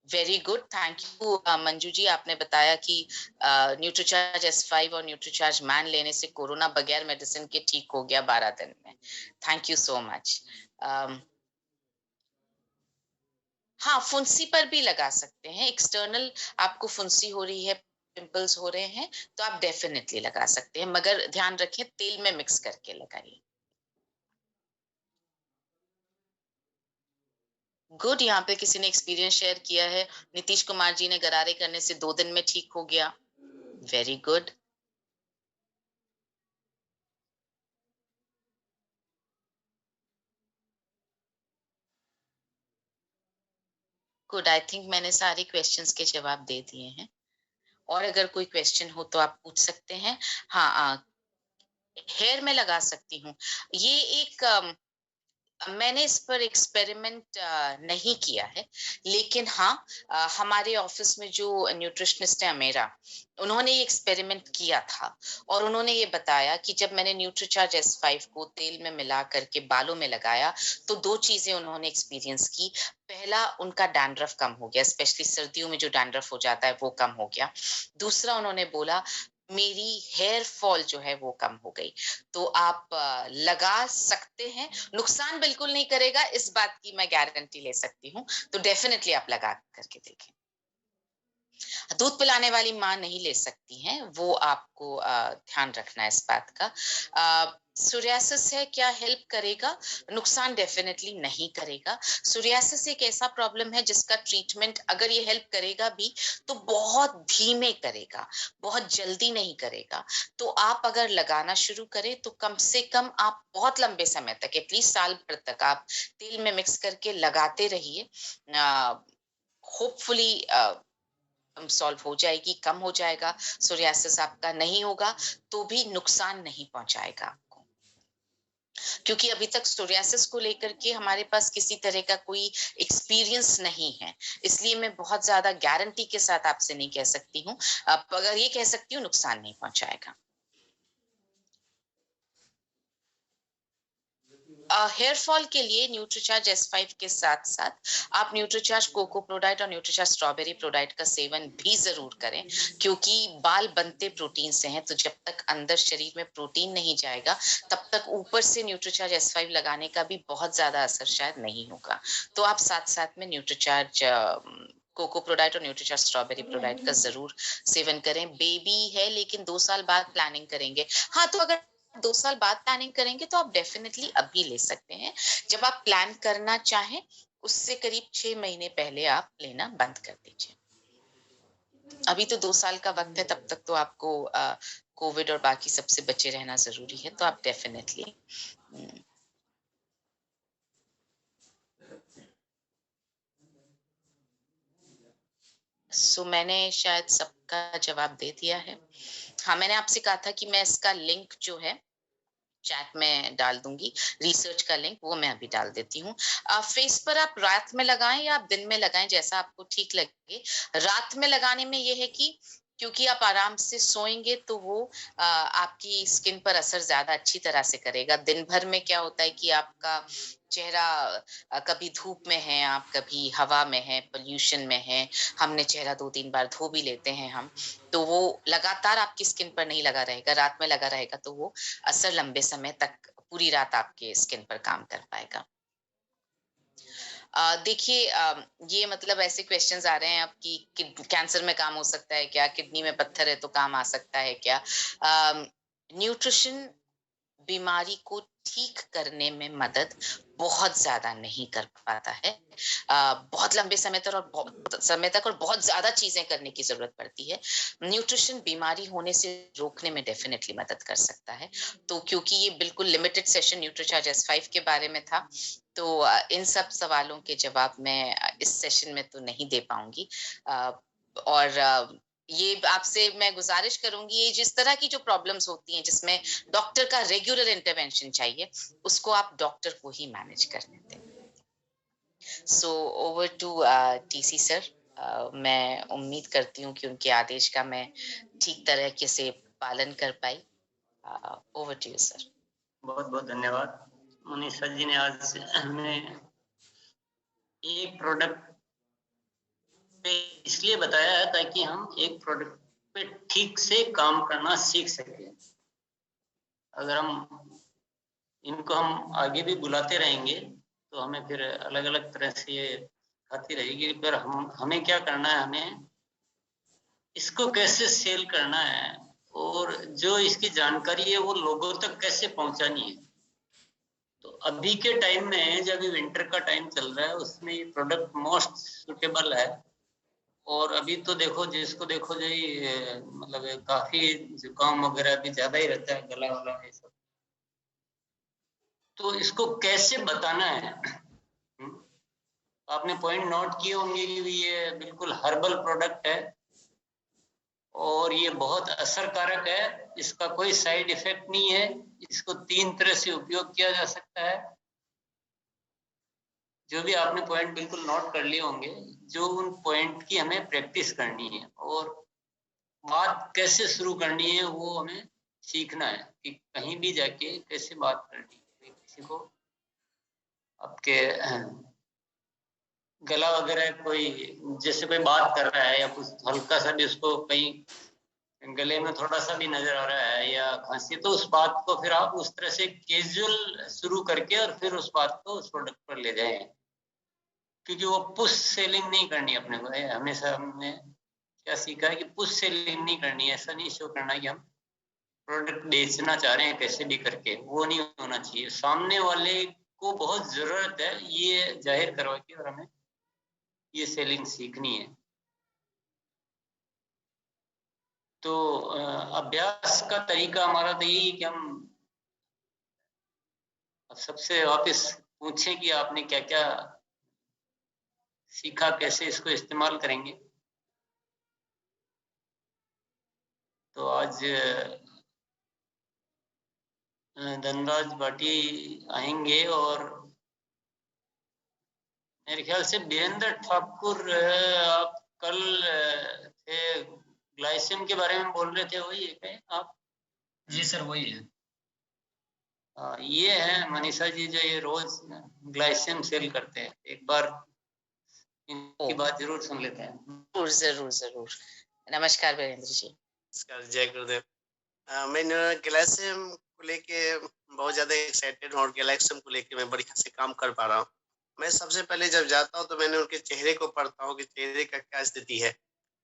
Very good, thank you Manju ji. आपने बताया कि न्यूट्रीचार्ज S5 और न्यूट्रीचार्ज मैन लेने से कोरोना बगैर मेडिसिन के ठीक हो गया 12 दिन में। Thank you so much. हाँ, फुंसी पर भी लगा सकते हैं। एक्सटर्नल आपको फुंसी हो रही है, पिंपल्स हो रहे हैं, तो आप डेफिनेटली लगा सकते हैं, मगर ध्यान रखें तेल में मिक्स करके लगाइए। गुड, यहाँ पे किसी ने एक्सपीरियंस शेयर किया है, नीतीश कुमार जी ने गरारे करने से 2 दिन में ठीक हो गया। Very good. Good, I think मैंने सारे क्वेश्चंस के जवाब दे दिए हैं, और अगर कोई क्वेश्चन हो तो आप पूछ सकते हैं। हाँ, हेयर में लगा सकती हूँ। ये एक मैंने इस पर एक्सपेरिमेंट नहीं किया है, लेकिन हाँ, हमारे ऑफिस में जो न्यूट्रिशनिस्ट है मेरा, उन्होंने ये एक्सपेरिमेंट किया था, और उन्होंने ये बताया कि जब मैंने न्यूट्रीचार्ज S5 को तेल में मिला करके बालों में लगाया, तो 2 चीजें उन्होंने एक्सपीरियंस की। पहला, उनका डैंड्रफ कम हो गया, स्पेशली सर्दियों में जो डैंड्रफ हो जाता है वो कम हो गया। दूसरा, उन्होंने बोला मेरी हेयर फॉल जो है वो कम हो गई। तो आप लगा सकते हैं, नुकसान बिल्कुल नहीं करेगा, इस बात की मैं गारंटी ले सकती हूँ। तो डेफिनेटली आप लगा करके देखें। दूध पिलाने वाली माँ नहीं ले सकती हैं, वो आपको ध्यान रखना है इस बात का। सोरियासिस है, क्या हेल्प करेगा? नुकसान डेफिनेटली नहीं करेगा। सोरियासिस एक ऐसा प्रॉब्लम है जिसका ट्रीटमेंट अगर ये हेल्प करेगा भी, तो बहुत धीमे करेगा, बहुत जल्दी नहीं करेगा। तो आप अगर लगाना शुरू करें तो कम से कम आप बहुत लंबे समय तक, एटलीस्ट साल भर तक आप तेल में मिक्स करके लगाते रहिए। होपफुली सॉल्व हो जाएगी, कम हो जाएगा। सोरियासिस आपका नहीं होगा तो भी नुकसान नहीं पहुंचाएगा आपको, क्योंकि अभी तक सोरियासिस को लेकर के हमारे पास किसी तरह का कोई एक्सपीरियंस नहीं है, इसलिए मैं बहुत ज्यादा गारंटी के साथ आपसे नहीं कह सकती हूँ। अगर ये कह सकती हूँ नुकसान नहीं पहुंचाएगा। हेयर फॉल के लिए न्यूट्रीचार्ज S5 के साथ साथ आप न्यूट्रीचार्ज कोको प्रोडाइट और न्यूट्रीचार्ज स्ट्रॉबेरी प्रोडाइट का सेवन भी जरूर करें, क्योंकि बाल बनते प्रोटीन से हैं, तो जब तक अंदर शरीर में प्रोटीन नहीं जाएगा, तब तक ऊपर से न्यूट्रीचार्ज S5 लगाने का भी बहुत ज्यादा असर शायद नहीं होगा। तो आप साथ साथ में न्यूट्रीचार्ज कोको प्रोडाइट और न्यूट्रीचार्ज स्ट्रॉबेरी प्रोडाइट का जरूर सेवन करें। बेबी है लेकिन 2 साल बाद प्लानिंग करेंगे, हाँ, तो अगर 2 साल बाद प्लानिंग करेंगे तो आप डेफिनेटली अभी ले सकते हैं। जब आप प्लान करना चाहें, उससे करीब 6 महीने पहले आप लेना बंद कर दीजिए। अभी तो 2 साल का वक्त है, तब तक तो आपको कोविड और बाकी सबसे बचे रहना जरूरी है, तो आप डेफिनेटली। सो मैंने शायद सबका जवाब दे दिया है। हाँ, मैंने आपसे कहा था कि मैं इसका लिंक जो है चैट में डाल दूंगी, रिसर्च का लिंक, वो मैं अभी डाल देती हूँ। फेस पर आप रात में लगाएं या आप दिन में लगाएं, जैसा आपको ठीक लगे। रात में लगाने में ये है कि क्योंकि आप आराम से सोएंगे तो वो आपकी स्किन पर असर ज्यादा अच्छी तरह से करेगा। दिन भर में क्या होता है कि आपका चेहरा कभी धूप में है, आप कभी हवा में है, पोल्यूशन में है, हमने चेहरा 2-3 बार धो भी लेते हैं हम, तो वो लगातार आपकी स्किन पर नहीं लगा रहेगा, रात में लगा रहेगा, तो वो असर लंबे समय तक पूरी रात आपके स्किन पर काम कर पाएगा। देखिए, ये मतलब ऐसे क्वेश्चंस आ रहे हैं अब कि कैंसर में काम हो सकता है क्या, किडनी में पत्थर है तो काम आ सकता है क्या? न्यूट्रिशन बीमारी को ठीक करने में मदद बहुत ज्यादा नहीं कर पाता है। बहुत लंबे समय तक और बहुत ज्यादा चीजें करने की जरूरत पड़ती है। न्यूट्रिशन बीमारी होने से रोकने में डेफिनेटली मदद कर सकता है। तो क्योंकि ये बिल्कुल लिमिटेड सेशन न्यूट्रीचार्ज S5 के बारे में था, तो इन सब सवालों के जवाब मैं इस सेशन में तो नहीं दे पाऊंगी। और ये आपसे मैं गुजारिश करूंगी, ये जिस तरह की जो प्रॉब्लम्स होती हैं जिसमें डॉक्टर का रेगुलर इंटरवेंशन चाहिए, उसको आप डॉक्टर को ही मैनेज करने दें। So over to TC sir. मैं उम्मीद करती हूँ कि उनके आदेश का मैं ठीक तरह से पालन कर पाई। Over to you sir. बहुत बहुत धन्यवाद। मनीषा जी ने आज हमें एक प्रोडक्ट पे इसलिए बताया है ताकि हम एक प्रोडक्ट पे ठीक से काम करना सीख सकें। अगर इनको हम आगे भी बुलाते रहेंगे तो हमें फिर अलग अलग तरह से ये आती रहेगी। पर हमें क्या करना है, हमें इसको कैसे सेल करना है और जो इसकी जानकारी है वो लोगों तक कैसे पहुंचानी है। तो अभी के टाइम में जब विंटर का टाइम चल रहा है उसमें ये प्रोडक्ट मोस्ट सुटेबल है। और अभी तो देखो, जिसको देखो जो मतलब काफी जुकाम वगैरह भी ज्यादा ही रहता है, गला वाला ये सब। तो इसको कैसे बताना है? आपने पॉइंट नोट किए होंगे कि ये बिल्कुल हर्बल प्रोडक्ट है और ये बहुत असरकारक है। इसका कोई साइड इफेक्ट नहीं है। इसको 3 तरह से उपयोग किया जा सकता है। जो भी आपने पॉइंट बिल्कुल नोट कर लिए होंगे, जो उन पॉइंट की हमें प्रैक्टिस करनी है और बात कैसे शुरू करनी है वो हमें सीखना है कि कहीं भी जाके कैसे बात करनी है। किसी को आपके गला वगैरह कोई जैसे कोई बात कर रहा है या कुछ हल्का सा भी उसको कहीं गले में थोड़ा सा भी नजर आ रहा है या खांसी, तो उस बात को फिर आप उस तरह से कैजुअल शुरू करके और फिर उस बात को उस प्रोडक्ट पर ले जाएं। क्योंकि वो पुश सेलिंग नहीं करनी अपने को। हमेशा हमने क्या सीखा है कि पुश सेलिंग नहीं करनी है। ऐसा नहीं शो करना कि हम प्रोडक्ट बेचना चाह रहे हैं कैसे भी करके, वो नहीं होना चाहिए। सामने वाले को बहुत जरूरत है ये जाहिर करवा के और हमें ये सेलिंग सीखनी है। तो अभ्यास का तरीका हमारा तो यही कि हम सबसे वापस पूछें कि आपने क्या क्या सीखा, कैसे इसको इस्तेमाल करेंगे। तो आज धनराज भाटी आएंगे और मेरे ख्याल से वीरेंद्र ठाकुर आप कल थे ग्लाइसिम के बारे में बोल रहे थे, वही है क्या आप? जी सर वही है। ये है मनीषा जी जो ये रोज ग्लाइसिम सेल करते हैं। एक बार इनकी बात जरूर सुन लेते हैं। जरूर जरूर जरूर। नमस्कार वीरेंद्र जी। नमस्कार, जय गुरुदेव। मैं ग्लाइसिम को लेके बहुत ज्यादा एक्साइटेड हूँ और ग्लाइसिम को लेके मैं बढ़िया से काम कर पा रहा हूँ। मैं सबसे पहले जब जाता हूँ तो मैंने उनके चेहरे को पढ़ता हूँ कि चेहरे का क्या स्थिति है,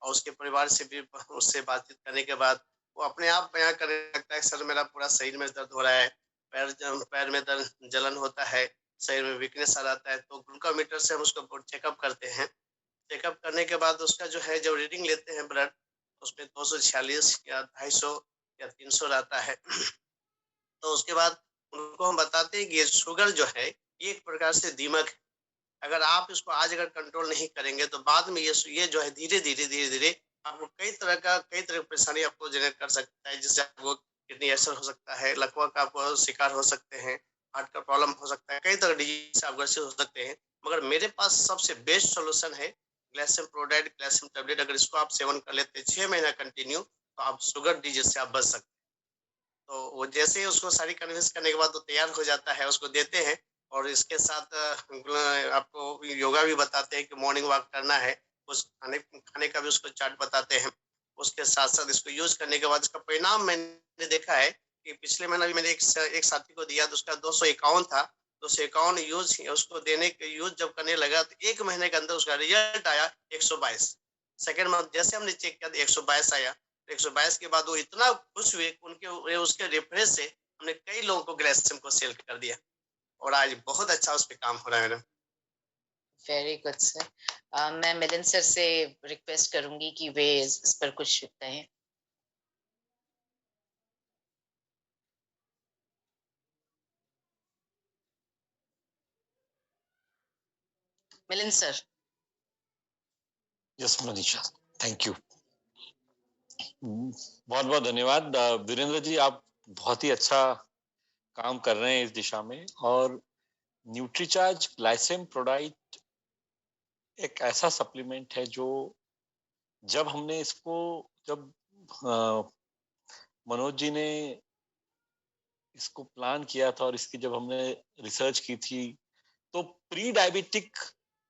और उसके परिवार से भी उससे बातचीत करने के बाद वो अपने आप बयां करने लगता है, सर मेरा पूरा शरीर में दर्द हो रहा है, पैर में दर्द जलन होता है, शरीर में वीकनेस आ जाता है। तो ग्लूकोमीटर से हम उसको चेकअप करते हैं। चेकअप करने के बाद उसका जो है जब रीडिंग लेते हैं ब्लड, उसमें 246 या 250 या 300 रहता है। तो उसके बाद उनको हम बताते हैं कि ये शुगर जो है ये एक प्रकार से दीमक है। अगर आप इसको आज अगर कंट्रोल नहीं करेंगे तो बाद में ये जो है धीरे धीरे आपको कई तरह की परेशानी आपको जनरेट कर सकता है, जिससे आपको किडनी असर हो सकता है, लकवा का आपको शिकार हो सकते हैं, हार्ट का प्रॉब्लम हो सकता है, कई तरह डिजीज आप ग्रसित हो सकते हैं। मगर मेरे पास सबसे बेस्ट सोल्यूशन है ग्लाइसिम प्रोडाइड, ग्लाइसिम टेबलेट। अगर इसको आप सेवन कर लेते हैं 6 महीना कंटिन्यू, तो आप शुगर डिजीज से आप बच सकते हैं। तो वो जैसे ही उसको सारी कन्विंस करने के बाद वो तैयार हो जाता है, उसको देते हैं। और इसके साथ आपको योगा भी बताते हैं कि मॉर्निंग वॉक करना है। उस खाने का भी उसको चार्ट बताते हैं। उसके साथ साथ इसको यूज करने के बाद इसका परिणाम मैंने देखा है कि पिछले महीना भी मैंने एक साथी को दिया तो उसका 251 था। 251 यूज उसको देने के यूज जब करने लगा तो 1 महीने के अंदर उसका रिजल्ट आया 122। सेकेंड मंथ जैसे हमने चेक किया तो 122 आया। 122 के बाद वो इतना खुश हुए, उनके उसके रेफरेंस से हमने कई लोगों को ग्लाइसिम को सेल कर दिया और आज बहुत अच्छा उस पर काम हो रहा है। Madam very good sir. मैं मिलन सर से रिक्वेस्ट करूंगी कि वे इस पर कुछ कहें। Milan sir. Yes Manisha, thank you. बहुत बहुत धन्यवाद वीरेंद्र जी, आप बहुत ही अच्छा काम कर रहे हैं इस दिशा में। और न्यूट्रीचार्ज ग्लाइसिम प्रोडाइट एक ऐसा सप्लीमेंट है जो जब हमने इसको जब मनोज जी ने इसको प्लान किया था और इसकी जब हमने रिसर्च की थी, तो प्री डायबिटिक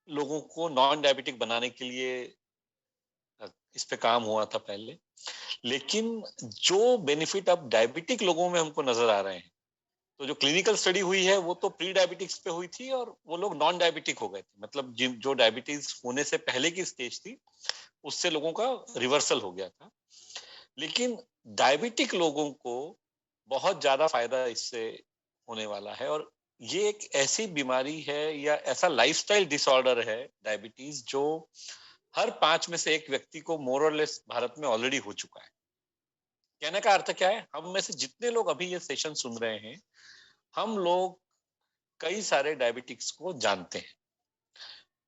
लोगों को नॉन डायबिटिक बनाने के लिए इस पे काम हुआ था पहले। लेकिन जो बेनिफिट अब डायबिटिक लोगों में हमको नजर आ रहे हैं, तो जो क्लिनिकल स्टडी हुई है वो तो प्री डायबिटिक्स पे हुई थी और वो लोग नॉन डायबिटिक हो गए थे, मतलब जिन जो डायबिटीज होने से पहले की स्टेज थी उससे लोगों का रिवर्सल हो गया था। लेकिन डायबिटिक लोगों को बहुत ज्यादा फायदा इससे होने वाला है, और ये एक ऐसी बीमारी है या ऐसा लाइफस्टाइल डिसऑर्डर है डायबिटीज जो हर 5 में से एक व्यक्ति को मोर और लेस भारत में ऑलरेडी हो चुका है। कहने का अर्थ क्या है, हम में से जितने लोग अभी ये सेशन सुन रहे हैं, हम लोग कई सारे डायबिटिक्स को जानते हैं,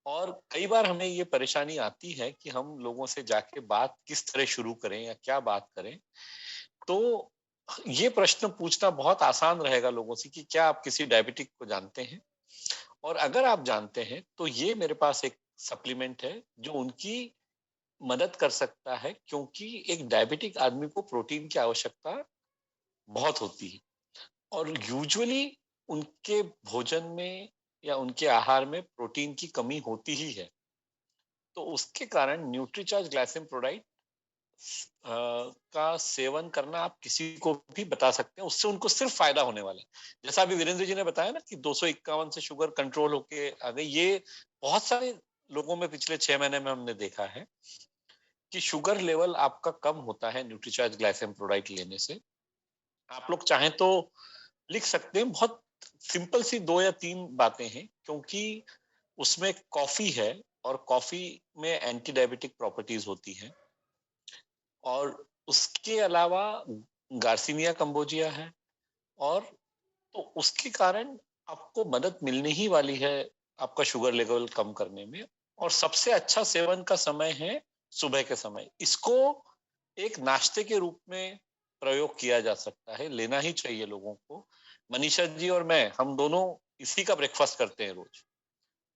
और कई बार हमें ये परेशानी आती है कि हम लोगों से जाके बात किस तरह शुरू करें या क्या बात करें। तो ये प्रश्न पूछना बहुत आसान रहेगा लोगों से कि क्या आप किसी डायबिटिक को जानते हैं, और अगर आप जानते हैं तो ये मेरे पास एक सप्लीमेंट है जो उनकी मदद कर सकता है, क्योंकि एक डायबिटिक आदमी को प्रोटीन की आवश्यकता बहुत होती है और यूजुअली उनके भोजन में या उनके आहार में प्रोटीन की कमी होती ही है। तो उसके कारण न्यूट्रीचार्ज ग्लाइसिम प्रोडाइट का सेवन करना आप किसी को भी बता सकते हैं, उससे उनको सिर्फ फायदा होने वाला है। जैसा अभी वीरेंद्र जी ने बताया ना कि 251 से शुगर कंट्रोल होके आ गई, ये बहुत सारे लोगों में पिछले 6 महीने में हमने देखा है कि शुगर लेवल आपका कम होता है न्यूट्रीचार्ज ग्लाइसिम प्रोडाइट लेने से। आप लोग चाहें तो लिख सकते हैं, बहुत सिंपल सी 2 या 3 बातें हैं, क्योंकि उसमें कॉफी है और कॉफी में एंटी डायबिटिक प्रॉपर्टीज होती हैं, और उसके अलावा गार्सिनिया कंबोजिया है, और तो उसके कारण आपको मदद मिलने ही वाली है आपका शुगर लेवल कम करने में। और सबसे अच्छा सेवन का समय है सुबह के समय। इसको एक नाश्ते के रूप में प्रयोग किया जा सकता है, लेना ही चाहिए लोगों को। मनीषा जी और मैं, हम दोनों इसी का ब्रेकफास्ट करते हैं रोज,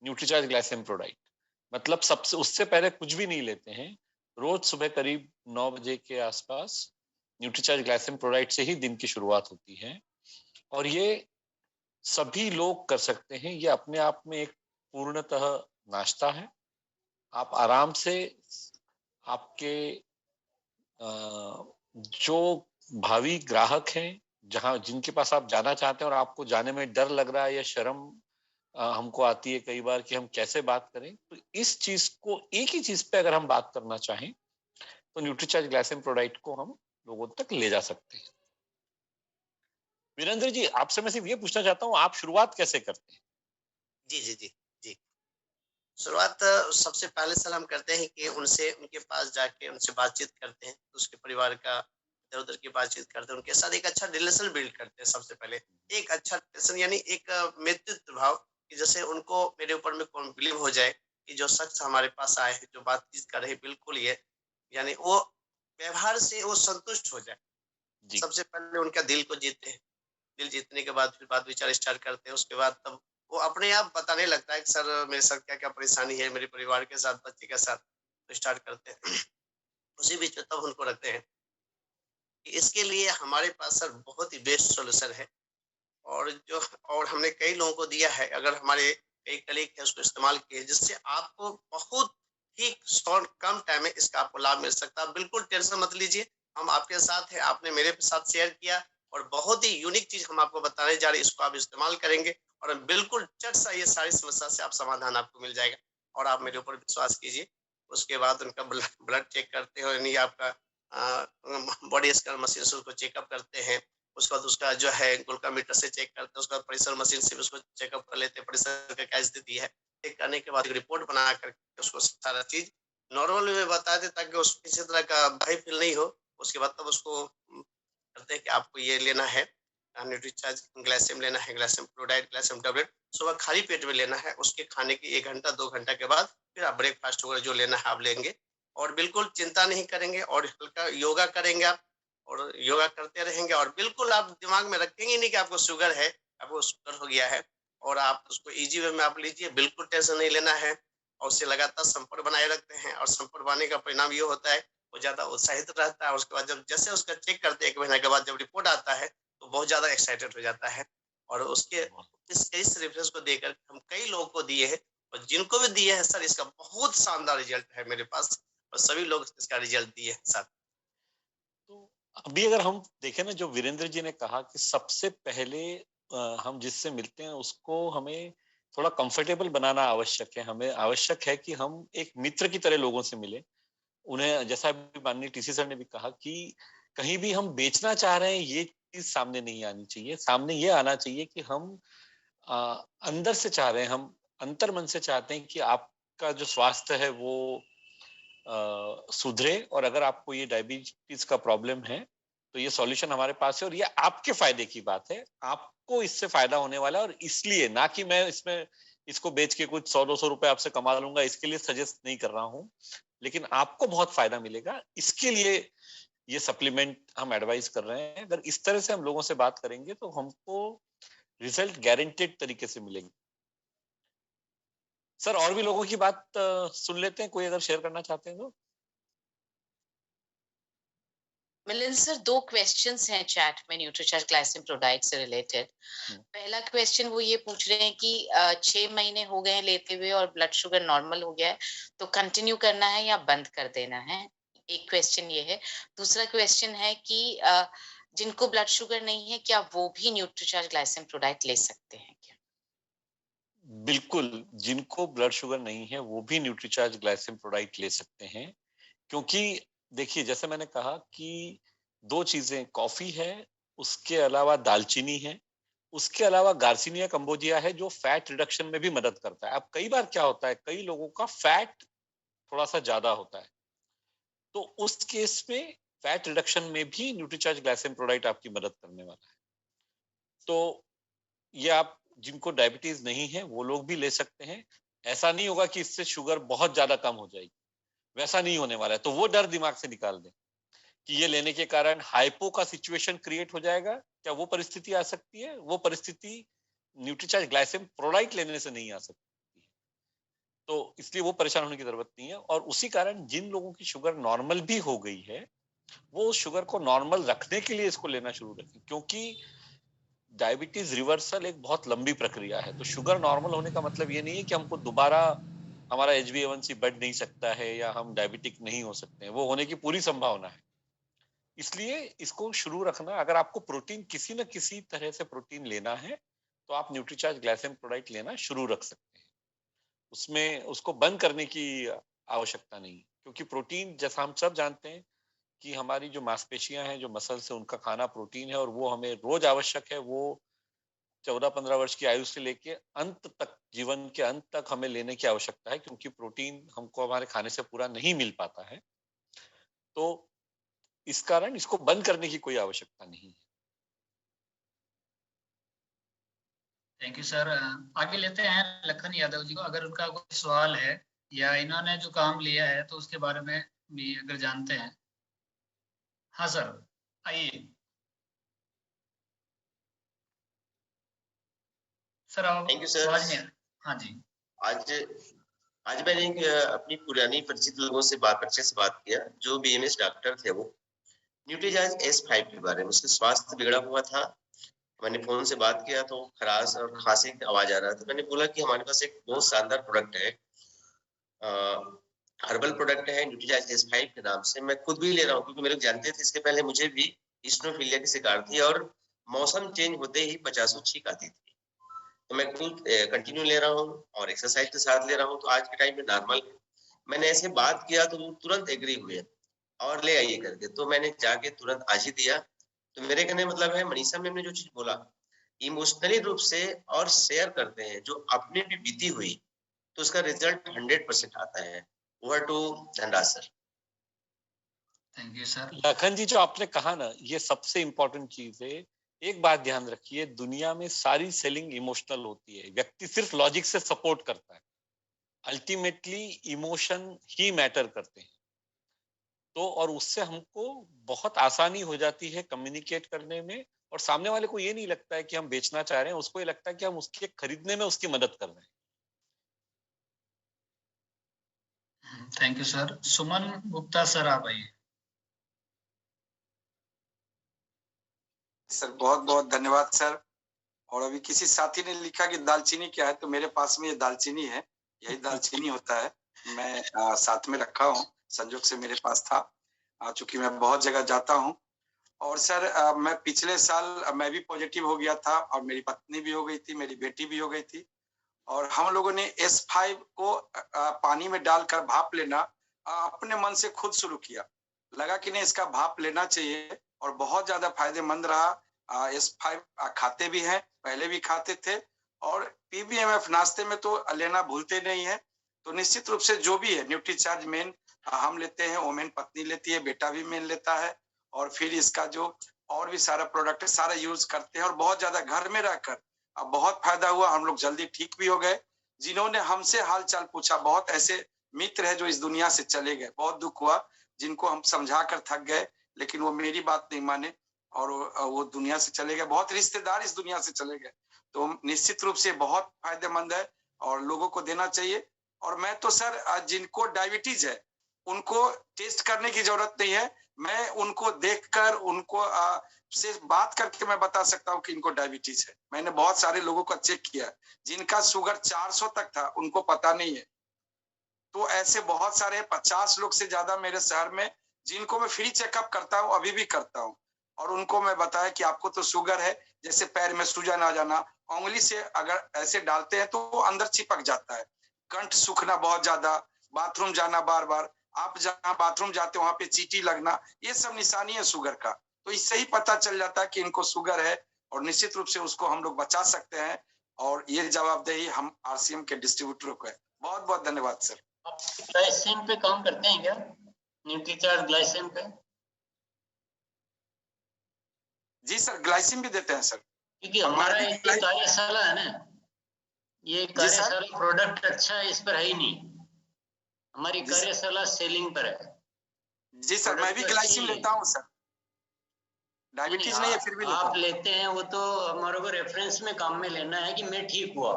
न्यूट्रीचार्ज ग्लाइसिम प्रोडाइट। मतलब सबसे उससे पहले कुछ भी नहीं लेते हैं। रोज सुबह करीब 9 बजे के आसपास न्यूट्रीचार्ज ग्लाइसिम प्रोडाइट से ही दिन की शुरुआत होती है, और ये सभी लोग कर सकते हैं। ये अपने आप में एक पूर्णतः नाश्ता है। आप आराम से आपके जो भावी ग्राहक हैं, जहां जिनके पास आप जाना चाहते हैं और आपको जाने में डर लग रहा है या शर्म हमको आती है कई बार कि हम कैसे बात करें, तो इस चीज को, एक ही चीज पे अगर हम बात करना चाहें तो न्यूट्रीचार्ज ग्लाइसिम प्रोडाइट को हम लोगों तक ले जा सकते हैं। वीरेंद्र जी, आपसे मैं सिर्फ ये पूछना चाहता हूँ, आप शुरुआत कैसे करते हैं? जी जी जी जी। शुरुआत सबसे पहले सर हम करते हैं कि उनसे, उनके पास जाके उनसे बातचीत करते हैं, उसके परिवार का इधर उधर की बातचीत करते हैं, उनके साथ एक अच्छा रिलेशन बिल्ड करते हैं। सबसे पहले एक अच्छा रिलेशन, यानी एक मित्रत्व भाव, कि जैसे उनको मेरे ऊपर में कौन बिलीव हो जाए कि जो शख्स हमारे पास आए हैं, जो बातचीत कर रहे हैं, बिल्कुल ये यानी वो व्यवहार से वो संतुष्ट हो जाए। जी। सबसे पहले उनका दिल को जीते हैं। दिल जीतने के बाद फिर बात विचार स्टार्ट करते हैं। उसके बाद तब वो अपने आप बताने लगता है कि सर मेरे साथ क्या क्या परेशानी है, मेरे परिवार के साथ, बच्चे के साथ, तो स्टार्ट करते हैं। उसी बीच में तब उनको रखते हैं कि इसके लिए हमारे पास सर बहुत ही बेस्ट सोल्यूशन है, और जो और हमने कई लोगों को दिया है। अगर हमारे कई कलीग है उसको इस्तेमाल किए, जिससे आपको बहुत ही शॉर्ट कम टाइम में इसका आपको लाभ मिल सकता है। बिल्कुल टेंशन मत लीजिए, हम आपके साथ हैं, आपने मेरे साथ शेयर किया, और बहुत ही यूनिक चीज हम आपको बताने जा रहे हैं। इसको आप इस्तेमाल करेंगे और बिल्कुल चट सा ये सारी समस्या से आप समाधान आपको मिल जाएगा, और आप मेरे ऊपर विश्वास कीजिए। उसके बाद उनका ब्लड चेक करते हैं, यानी आपका बॉडी स्कैन मशीन से उसको चेकअप करते हैं। उसके बाद उसका जो है ग्लूकोमीटर से चेक करते हैं। उसके बाद प्रेशर मशीन से उसको चेकअप कर लेते हैं, प्रेशर का क्या स्थिति है। चेक करने के बाद एक रिपोर्ट बना करके उसको सारा चीज नॉर्मल में बता दे, ताकि उसको किसी तरह का भय फील नहीं हो। उसके बाद तब उसको करते हैं कि आपको ये लेना है, न्यूट्रीचार्ज ग्लाइसिम लेना है, ग्लाइसिम प्रोडाइट, ग्लाइसिम टैबलेट सुबह खाली पेट में लेना है। उसके खाने के 1 घंटा 2 घंटा के बाद फिर आप ब्रेकफास्ट वगैरह जो लेना है आप लेंगे, और बिल्कुल चिंता नहीं करेंगे, और हल्का योगा करेंगे आप, और योगा करते रहेंगे, और बिल्कुल आप दिमाग में रखेंगे नहीं कि आपको शुगर है, आपको शुगर हो गया है, और आप उसको इजी वे में आप लीजिए, बिल्कुल टेंशन नहीं लेना है। और उससे लगातार संपर्क बनाए रखते हैं, और संपर्क बनाने का परिणाम ये होता है वो ज़्यादा उत्साहित रहता है। उसके बाद जब जैसे उसका चेक करते हैं 1 महीने के बाद जब रिपोर्ट आता है, तो बहुत ज़्यादा एक्साइटेड हो जाता है। और उसके इस रेफरेंस को देकर हम कई लोगों को दिए हैं, और जिनको भी दिए हैं सर इसका बहुत शानदार रिजल्ट है मेरे पास, और सभी लोग इसका रिजल्ट दिए हैं सर। तो अभी अगर हम देखें ना, जो वीरेंद्र जी ने कहा कि सबसे पहले हम जिससे मिलते हैं उसको हमें थोड़ा कंफर्टेबल बनाना आवश्यक है। हमें आवश्यक है कि हम एक मित्र की तरह लोगों से मिले। उन्हें जैसा अभी माननीय टीसी सर ने भी कहा कि कहीं भी हम बेचना चाह रहे हैं ये चीज सामने नहीं आनी चाहिए। सामने ये आना चाहिए कि हम अंदर से चाह रहे हैं, हम अंतर मन से चाहते हैं कि आपका जो स्वास्थ्य है वो सुधरे, और अगर आपको ये डायबिटीज का प्रॉब्लम है तो ये सॉल्यूशन हमारे पास है, और ये आपके फायदे की बात है, आपको इससे फायदा होने वाला है। और इसलिए ना कि मैं इसमें इसको बेच के कुछ 100-200 रुपए आपसे कमा लूंगा, इसके लिए सजेस्ट नहीं कर रहा हूं, लेकिन आपको बहुत फायदा मिलेगा, इसके लिए ये सप्लीमेंट हम एडवाइस कर रहे हैं। अगर इस तरह से हम लोगों से बात करेंगे तो हमको रिजल्ट गारंटेड तरीके से मिलेंगे। सर और भी लोगों की बात सुन लेते हैं, कोई अगर शेयर करना चाहते हैं तो। मिलिंद सर, 2 क्वेश्चंस हैं चैट में न्यूट्रीचार्ज ग्लाइसिन प्रोडाक्ट से रिलेटेड। पहला क्वेश्चन वो ये पूछ रहे हैं कि 6 महीने हो गए हैं लेते हुए और ब्लड शुगर नॉर्मल हो गया है, तो कंटिन्यू करना है या बंद कर देना है? एक क्वेश्चन ये है। दूसरा क्वेश्चन है कि जिनको ब्लड शुगर नहीं है क्या वो भी न्यूट्रीचार्ज ग्लाइसिन प्रोडाक्ट ले सकते हैं क्या? बिल्कुल, जिनको ब्लड शुगर नहीं है वो भी न्यूट्रीचार्ज ग्लाइसिन प्रोडाक्ट ले सकते हैं। क्योंकि देखिए, जैसे मैंने कहा कि 2 चीजें, कॉफी है, उसके अलावा दालचीनी है, उसके अलावा गार्सिनिया कंबोजिया है जो फैट रिडक्शन में भी मदद करता है। अब कई बार क्या होता है, कई लोगों का फैट थोड़ा सा ज्यादा होता है, तो उस केस में फैट रिडक्शन में भी न्यूट्रीचार्ज ग्लाइसिन प्रोडाक्ट आपकी मदद करने वाला है। तो ये आप जिनको डायबिटीज नहीं है वो लोग भी ले सकते हैं। ऐसा नहीं होगा कि इससे शुगर बहुत ज्यादा कम हो जाएगी, वैसा नहीं होने वाला है। तो वो डर दिमाग से निकाल दें कि ये लेने के कारण हाइपो का सिचुएशन क्रिएट हो जाएगा। क्या वो परिस्थिति आ सकती है? वो परिस्थिति न्यूट्रीचार्ज ग्लाइसिन प्रोडाक्ट लेने से नहीं आ सकती, तो इसलिए वो परेशान होने की जरूरत नहीं है। और उसी कारण जिन लोगों की शुगर नॉर्मल भी हो गई है वो शुगर को नॉर्मल रखने के लिए इसको लेना शुरू रखें, क्योंकि डायबिटीज रिवर्सल एक बहुत लंबी प्रक्रिया है। तो शुगर नॉर्मल होने का मतलब ये नहीं है कि हमको दोबारा हमारा HbA1c बढ़ नहीं सकता है या हम डायबिटिक नहीं हो सकते हैं, वो होने की पूरी संभावना है। इसलिए इसको शुरू रखना, अगर आपको प्रोटीन किसी न किसी तरह से प्रोटीन लेना है तो आप न्यूट्रीचार्ज ग्लाइसिन प्रोडक्ट लेना शुरू रख सकते हैं। उसमें उसको बंद करने की आवश्यकता नहीं, क्योंकि प्रोटीन जैसा हम सब जानते हैं कि हमारी जो मांसपेशियां हैं, जो मसल्स है, उनका खाना प्रोटीन है, और वो हमें रोज आवश्यक है। वो 14-15 वर्ष की आयु से लेके अंत तक, जीवन के अंत तक हमें लेने की आवश्यकता है, क्योंकि प्रोटीन हमको हमारे खाने से पूरा नहीं मिल पाता है। तो इस कारण इसको बंद करने की कोई आवश्यकता नहीं है। Thank you sir. आगे लेते हैं लखन यादव जी को। अगर उनका कोई सवाल है या इन्होंने जो काम लिया है तो उसके बारे में भी अगर जानते हैं। हाँ सर, आइए सर। आप थैंक यू सर। हाँ जी। आज मैंने अपनी पुरानी परिचित लोगों से परिचय से बात किया जो BMS डॉक्टर थे। वो न्यूट्रीचार्ज S5 के बारे में, उसके स्वास्थ्य बिगड़ा हुआ था। मैंने फोन से बात किया तो खराश और खांसी की आवाज आ रहा था। मैंने बोला कि हमारे पास एक बहुत शानदार प्रोडक्ट है, हर्बल प्रोडक्ट है न्यूट्रीचार्ज S5 के नाम से। मैं खुद भी ले रहा हूँ क्योंकि मेरे जानते थे, इसके पहले मुझे भी इस्नोफिलिया की शिकार थी और मौसम चेंज होते ही 50 छींक आती थी। तो मैं खुद कंटिन्यू ले रहा हूँ और एक्सरसाइज के साथ ले रहा हूँ, तो आज के टाइम में नॉर्मल। मैंने ऐसे बात किया तो वो तुरंत एग्री हुए और ले आइए करके, तो मैंने जाके तुरंत आज ही दिया। तो मेरे कहने मतलब है, मनीषा मैम ने जो चीज बोला, इमोशनली रूप से और शेयर करते हैं जो अपने भी बीती हुई, तो उसका रिजल्ट 100% आता है। Over to Dhanraj sir. Thank you sir. Lakhan ji, जो आपने कहा ना, ये सबसे इंपॉर्टेंट चीज है। एक बात ध्यान रखिए, दुनिया में सारी सेलिंग इमोशनल होती है। व्यक्ति सिर्फ लॉजिक से सपोर्ट करता है, अल्टीमेटली इमोशन ही मैटर करते हैं। तो और उससे हमको बहुत आसानी हो जाती है कम्युनिकेट करने में, और सामने वाले को ये नहीं लगता है कि हम बेचना चाह रहे हैं, उसको ये लगता है कि हम उसके खरीदने में उसकी मदद कर रहे हैं। Thank you sir. Suman Gupta sir आप आइए। सर बहुत बहुत धन्यवाद सर। और अभी किसी साथी ने लिखा कि दालचीनी क्या है, तो मेरे पास में ये दालचीनी है, यही दालचीनी होता है। मैं साथ में रखा हूँ, संजोग से मेरे पास था, चूंकि मैं बहुत जगह जाता हूँ। और सर मैं पिछले साल मैं भी पॉजिटिव हो गया था, और मेरी पत्नी भी हो गई थी, मेरी बेटी भी हो गई थी। और हम लोगों ने S5 को पानी में डालकर भाप लेना अपने मन से खुद शुरू किया। लगा कि नहीं, इसका भाप लेना चाहिए, और बहुत ज्यादा फायदेमंद रहा। S5 खाते भी हैं, पहले भी खाते थे, और PBMF नाश्ते में तो लेना भूलते नहीं है। तो निश्चित रूप से जो भी है, न्यूट्रीचार्ज मेन हम लेते हैं, ओमेन पत्नी लेती है, बेटा भी मेन लेता है, और फिर इसका जो और भी सारा प्रोडक्ट है सारा यूज करते हैं, और बहुत ज्यादा घर में रहकर अब बहुत फायदा हुआ। हम लोग जल्दी ठीक भी हो गए। जिन्होंने हमसे हाल चाल पूछा, बहुत ऐसे मित्र है जो इस दुनिया से चले गए, बहुत दुख हुआ, जिनको हम समझा कर थक गए, लेकिन वो मेरी बात नहीं माने और वो दुनिया से चले गए। बहुत रिश्तेदार इस दुनिया से चले गए। तो निश्चित रूप से बहुत फायदेमंद है और लोगों को देना चाहिए। और मैं तो सर जिनको डायबिटीज है उनको टेस्ट करने की जरूरत नहीं है, मैं उनको देखकर उनको से बात करके मैं बता सकता हूँ कि इनको डायबिटीज है। मैंने बहुत सारे लोगों का चेक किया, जिनका शुगर 400 तक था, उनको पता नहीं है। तो ऐसे बहुत सारे 50 लोग से ज्यादा मेरे शहर में, जिनको मैं फ्री चेकअप करता हूँ, अभी भी करता हूँ, और उनको मैं बताया कि आपको तो शुगर है, जैसे पैर में सूजन आ जाना, उंगली से अगर ऐसे डालते हैं तो वो अंदर चिपक जाता है, कंठ सूखना बहुत ज्यादा, बाथरूम जाना बार बार, आप जहाँ बाथरूम जाते हो वहां पे चींटी लगना, ये सब निशानी है शुगर का। तो इससे ही पता चल जाता है कि इनको शुगर है, और निश्चित रूप से उसको हम लोग बचा सकते हैं, और ये जवाबदेही हम RCM के डिस्ट्रीब्यूटरों को है। बहुत बहुत धन्यवाद सर। आप ग्लाइसेम पे काम करते हैं क्या, न्यूट्रीचार्ज ग्लाइसेम पे? जी सर, ग्लाइसिन भी देते हैं सर। क्योंकि हमारा एक कार्यशाला है ना, ये कार्यशाला प्रोडक्ट अच्छा है, इस पर है ही नहीं। हमारी कार्यशाला सेलिंग पर है। जी सर, मैं भी ग्लाइसिन लेता हूँ सर, डायबिटीज नहीं है फिर भी आप लेते हैं, वो तो हमारे को रेफरेंस में काम में लेना है कि मैं ठीक हुआ।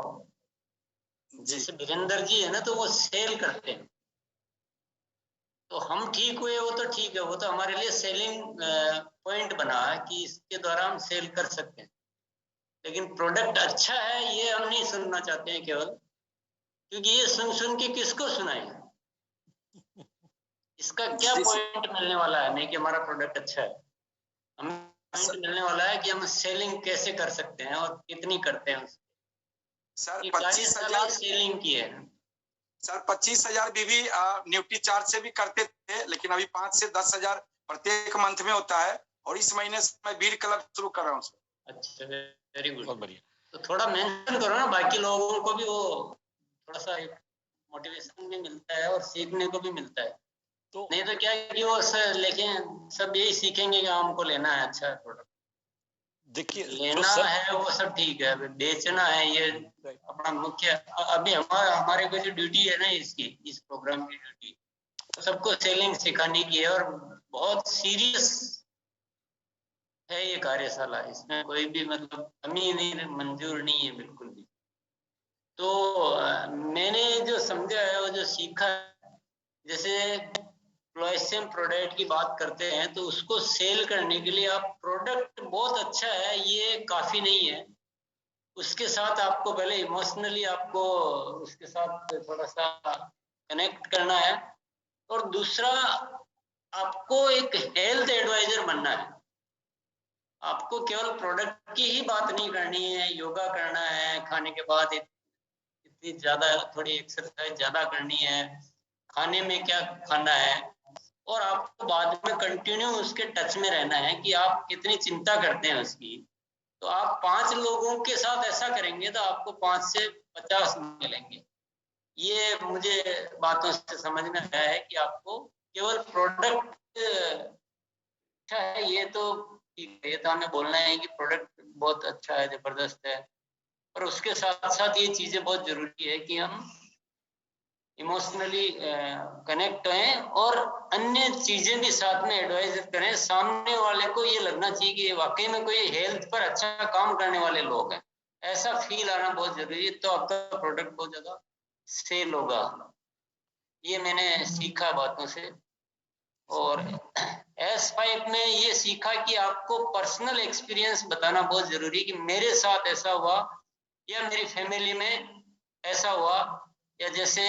जैसे वीरेंद्र जी है ना, तो वो सेल करते हैं, तो हम ठीक हुए, वो तो ठीक है, वो तो हमारे लिए सेलिंग पॉइंट बना है कि इसके द्वारा हम सेल कर सकते हैं। लेकिन प्रोडक्ट अच्छा है ये हम नहीं सुनना चाहते हैं केवल, क्योंकि ये सुन के किसको सुनाएं? इसका क्या पॉइंट मिलने वाला है? नहीं कि हमारा प्रोडक्ट अच्छा है, हमें पॉइंट मिलने वाला है कि हम सेलिंग कैसे कर सकते हैं और कितनी करते हैं उसकी। सर 25,000 सेलिंग की है सर। 25,000 भी न्यूट्रीचार्ज से भी करते थे, लेकिन अभी 5 से 10,000 प्रत्येक मंथ में होता है, और इस महीने से मैं बीर क्लब शुरू कर रहा हूँ सर। अच्छा, वेरी गुड, बहुत बढ़िया। तो थोड़ा मेंशन करो ना, बाकी लोगों को भी वो थोड़ा सा मोटिवेशन भी मिलता है और सीखने को भी मिलता है। तो नहीं तो क्या है कि वो लेकिन सब यही सीखेंगे कि हमको लेना है अच्छा प्रोडक्ट। देखिए, लेना है वो सब ठीक है, बेचना है ये अपना मुख्य। अभी हमारे को जो ड्यूटी है ना इसकी, इस प्रोग्राम की ड्यूटी सबको सेलिंग सिखाने की है, और बहुत सीरियस है ये कार्यशाला। इसमें कोई भी मतलब कमी नहीं, मंजूर नहीं है बिल्कुल भी। तो मैंने जो समझा है वो जो सीखा है, जैसे ग्लाइसेम प्रोडक्ट की बात करते हैं तो उसको सेल करने के लिए आप प्रोडक्ट बहुत अच्छा है ये काफी नहीं है, उसके साथ आपको पहले इमोशनली आपको उसके साथ थोड़ा सा कनेक्ट करना है, और दूसरा आपको एक हेल्थ एडवाइजर बनना है। आपको केवल प्रोडक्ट की ही बात नहीं करनी है, योगा करना है, खाने के बाद इतनी ज्यादा थोड़ी एक्सरसाइज ज्यादा करनी है, खाने में क्या खाना है, और आपको बाद में कंटिन्यू उसके टच में रहना है कि आप कितनी चिंता करते हैं उसकी। तो आप 5 लोगों के साथ ऐसा करेंगे तो आपको 5 से 50 मिलेंगे। ये मुझे बातों से समझ में आया है कि आपको केवल प्रोडक्ट अच्छा है ये तो ठीक है, ये तो हमें बोलना है कि प्रोडक्ट बहुत अच्छा है, जबरदस्त है, पर उसके साथ साथ ये चीजें बहुत जरूरी है कि हम इमोशनली कनेक्ट हैं और अन्य चीजें भी साथ में एडवाइज करें। सामने वाले को ये लगना चाहिए कि वाकई में कोई हेल्थ पर अच्छा काम करने वाले लोग हैं, ऐसा फील आना बहुत जरूरी है, तो आपका प्रोडक्ट बहुत ज्यादा सेल होगा। ये मैंने सीखा बातों से। और S5 में ये सीखा कि आपको पर्सनल एक्सपीरियंस बताना बहुत जरूरी है कि मेरे साथ ऐसा हुआ या मेरी फैमिली में ऐसा हुआ, या जैसे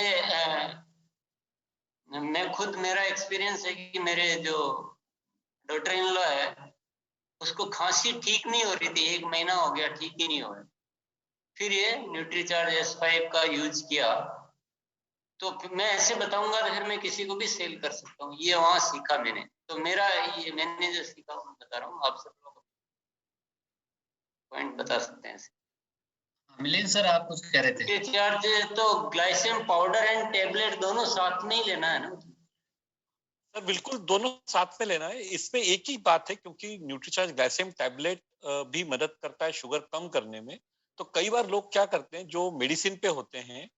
मैं खुद, मेरा एक्सपीरियंस है कि मेरे जो डॉटर इन लॉ है उसको खांसी ठीक नहीं हो रही थी, 1 महीना हो गया ठीक ही नहीं हो रहा। फिर ये न्यूट्रीचार्ज S5 का यूज किया, तो मैं ऐसे बताऊंगा तो फिर मैं किसी को भी सेल कर सकता हूँ। ये वहां सीखा मैंने, तो मेरा ये मैंने जो सीखा वो बता रहा हूँ, आप सब लोग पॉइंट बता सकते हैं। मिलिंद सर आप कुछ कह रहे थे? न्यूट्रीचार्ज तो ग्लाइसिन पाउडर एंड टेबलेट दोनों साथ में ही लेना है ना? सर बिल्कुल दोनों साथ में लेना है। इसमें एक ही बात है, क्योंकि न्यूट्रीचार्ज ग्लाइसेम टैबलेट भी मदद करता है शुगर कम करने में। तो कई बार लोग क्या करते हैं, जो मेडिसिन पे होते हैं,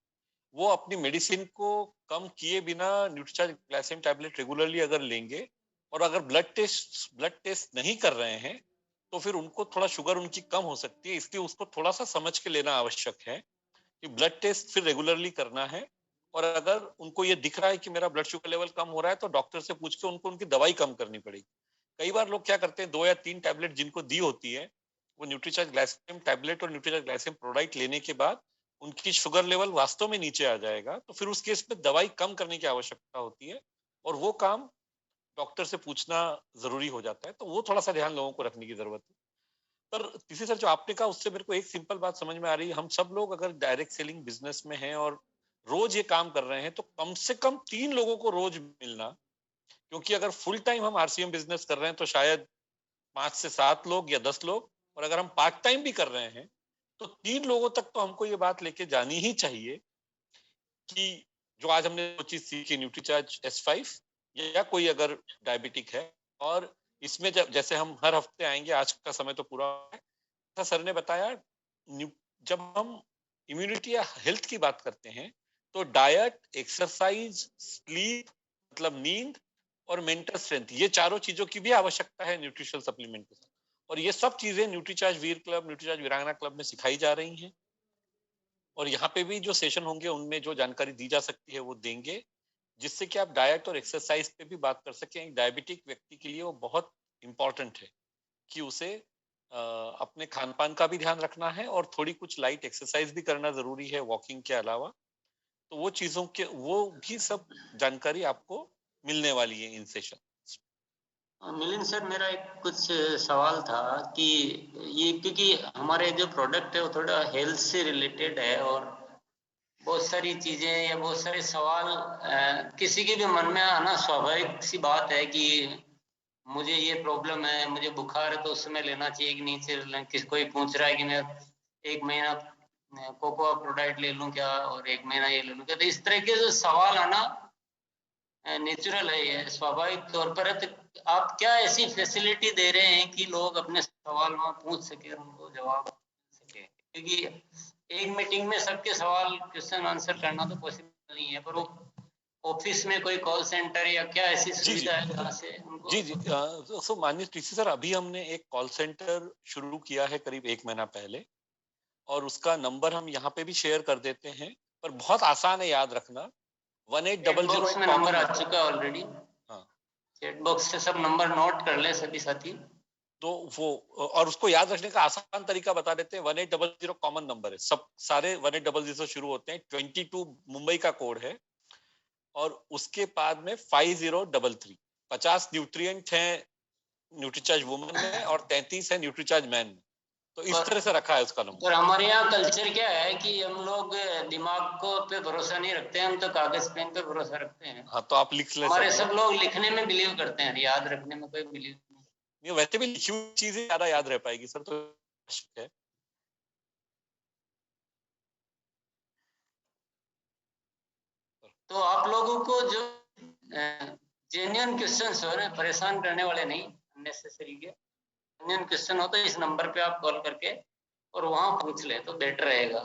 वो अपनी मेडिसिन को कम किए बिना न्यूट्रीचार्ज ग्लाइसेम टैबलेट रेगुलरली अगर लेंगे और अगर ब्लड टेस्ट नहीं कर रहे हैं, तो फिर उनको थोड़ा शुगर उनकी कम हो सकती है। इसलिए उसको थोड़ा सा समझ के लेना आवश्यक है कि ब्लड टेस्ट फिर रेगुलरली करना है। और अगर उनको ये दिख रहा है कि मेरा ब्लड शुगर लेवल कम हो रहा है, तो डॉक्टर से पूछ के उनको उनकी दवाई कम करनी पड़ेगी। कई बार लोग क्या करते हैं, 2 या 3 टैबलेट जिनको दी होती है, वो न्यूट्रीचार्ज ग्लाइसेम टैबलेट और न्यूट्रीचार्ज ग्लाइसेम प्रोडाइट लेने के बाद उनकी शुगर लेवल वास्तव में नीचे आ जाएगा। तो फिर उस केस में दवाई कम करने की आवश्यकता होती है, और वो काम डॉक्टर से पूछना जरूरी हो जाता है। तो वो थोड़ा सा ध्यान लोगों को रखने की जरूरत है। पर तीसरी सर जो आपने कहा, उससे मेरे को एक सिंपल बात समझ में आ रही है। हम सब लोग अगर डायरेक्ट सेलिंग बिजनेस में हैं और रोज ये काम कर रहे हैं, तो कम से कम 3 लोगों को रोज मिलना, क्योंकि अगर फुल टाइम हम RCM बिजनेस कर रहे हैं तो शायद 5 से 7 लोग या 10 लोग, और अगर हम पार्ट टाइम भी कर रहे हैं तो 3 लोगों तक तो हमको ये बात लेके जानी ही चाहिए कि जो आज हमने वो चीज सीखी, न्यूट्रीचार्ज S5 या कोई अगर डायबिटिक है, और इसमें जैसे हम हर हफ्ते आएंगे, आज का समय तो पूरा है, सर ने बताया, जब हम इम्यूनिटी या हेल्थ की बात करते हैं तो डाइट, एक्सरसाइज, स्लीप मतलब नींद, और मेंटल स्ट्रेंथ, ये चारों चीजों की भी आवश्यकता है न्यूट्रिशनल सप्लीमेंट के साथ। और ये सब चीजें न्यूट्रीचार्ज वीर क्लब, न्यूट्रीचार्ज वीरांगना क्लब में सिखाई जा रही हैं। और यहाँ पे भी जो सेशन होंगे उनमें जो जानकारी दी जा सकती है वो देंगे, जिससे कि आप डाइट और एक्सरसाइज पे भी बात कर सकें। डायबिटिक व्यक्ति के लिए वो बहुत इंपॉर्टेंट है कि उसे अपने खान पान का भी ध्यान रखना है और थोड़ी कुछ लाइट एक्सरसाइज भी करना जरूरी है वॉकिंग के अलावा। तो वो चीजों के वो भी सब जानकारी आपको मिलने वाली है इन सेशन। मिलिंद सर, मेरा एक कुछ सवाल था कि ये, क्योंकि हमारे जो प्रोडक्ट है वो थोड़ा हेल्थ से रिलेटेड है, और बहुत सारी चीजें या बहुत सारे सवाल किसी के भी मन में आना स्वाभाविक सी बात है कि मुझे ये प्रॉब्लम है, मुझे बुखार है, तो उस समय लेना चाहिए कि नहीं चाहिए। किस कोई पूछ रहा है कि मैं 1 महीना कोकोआ प्रोडाइट ले लूं क्या, और 1 महीना ये ले लूं क्या। तो इस तरह के जो सवाल आना नेचुरल है, ये स्वाभाविक तौर पर है। तो आप क्या ऐसी फैसिलिटी दे रहे हैं कि लोग अपने सवाल वहां पूछ सके और उनको जवाब दे सके? क्योंकि एक मीटिंग में सबके सवाल क्वेश्चन आंसर करना तो पॉसिबल नहीं है, पर वो ऑफिस में कोई कॉल सेंटर या क्या ऐसी सुविधा है जहाँ से उनको? जी सो माननीय टीसी सर, अभी हमने एक कॉल सेंटर शुरू किया है करीब 1 महीना पहले, और उसका नंबर हम यहाँ पे भी शेयर कर देते हैं, पर बहुत आसान है याद रखना। 1800 में नंबर आ चुका ऑलरेडी। हाँ, चैट बॉक्स से सब नंबर नोट कर ले सभी साथी। तो वो, और उसको याद रखने का आसान तरीका बता देते हैं। 1800 कॉमन नंबर है, सब सारे 1800 से शुरू होते हैं। 22 मुंबई का कोड है, और उसके बाद में 5033। 50 न्यूट्रिएंट है न्यूट्रीचार्ज वुमन में और 33 है न्यूट्रीचार्ज मैन में। तो इस तरह से रखा है उसका नंबर। और हमारे यहाँ कल्चर क्या है कि हम लोग दिमाग को पे भरोसा नहीं रखते, हम तो कागज पेन पे भरोसा रखते हैं। हाँ, तो आप लिख ले। हमारे सब लोग लिखने में बिलीव करते हैं, याद रखने में कोई बिलीव नहीं। वैसे भी लिखी हुई चीजें ज्यादा याद रह पाएगी सर, तो है। तो आप लोगों को जो जेन्युइन क्वेश्चंस हो रहे हैं, परेशान करने वाले नहीं, अननेसेसरी के जेन्युइन क्वेश्चन हो तो इस नंबर पे आप कॉल करके और वहां पूछ ले तो बेटर रहेगा।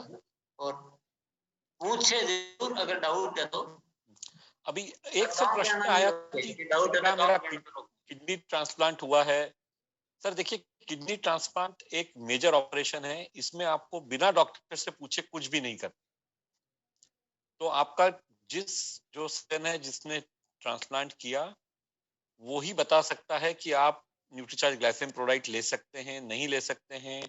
और पूछे जरूर अगर डाउट है तो। अभी एक सर प्रश्न आया कि डाउट है, मेरा किडनी ट्रांसप्लांट हुआ है। सर देखिए, किडनी ट्रांसप्लांट एक मेजर ऑपरेशन है, इसमें आपको बिना डॉक्टर से पूछे कुछ भी नहीं करना। तो आपका जो सर्जन है जिसने ट्रांसप्लांट किया वो ही बता सकता है कि आप न्यूट्रीचार्ज ग्लाइसिन प्रोडाक्ट ले सकते हैं, नहीं ले सकते हैं।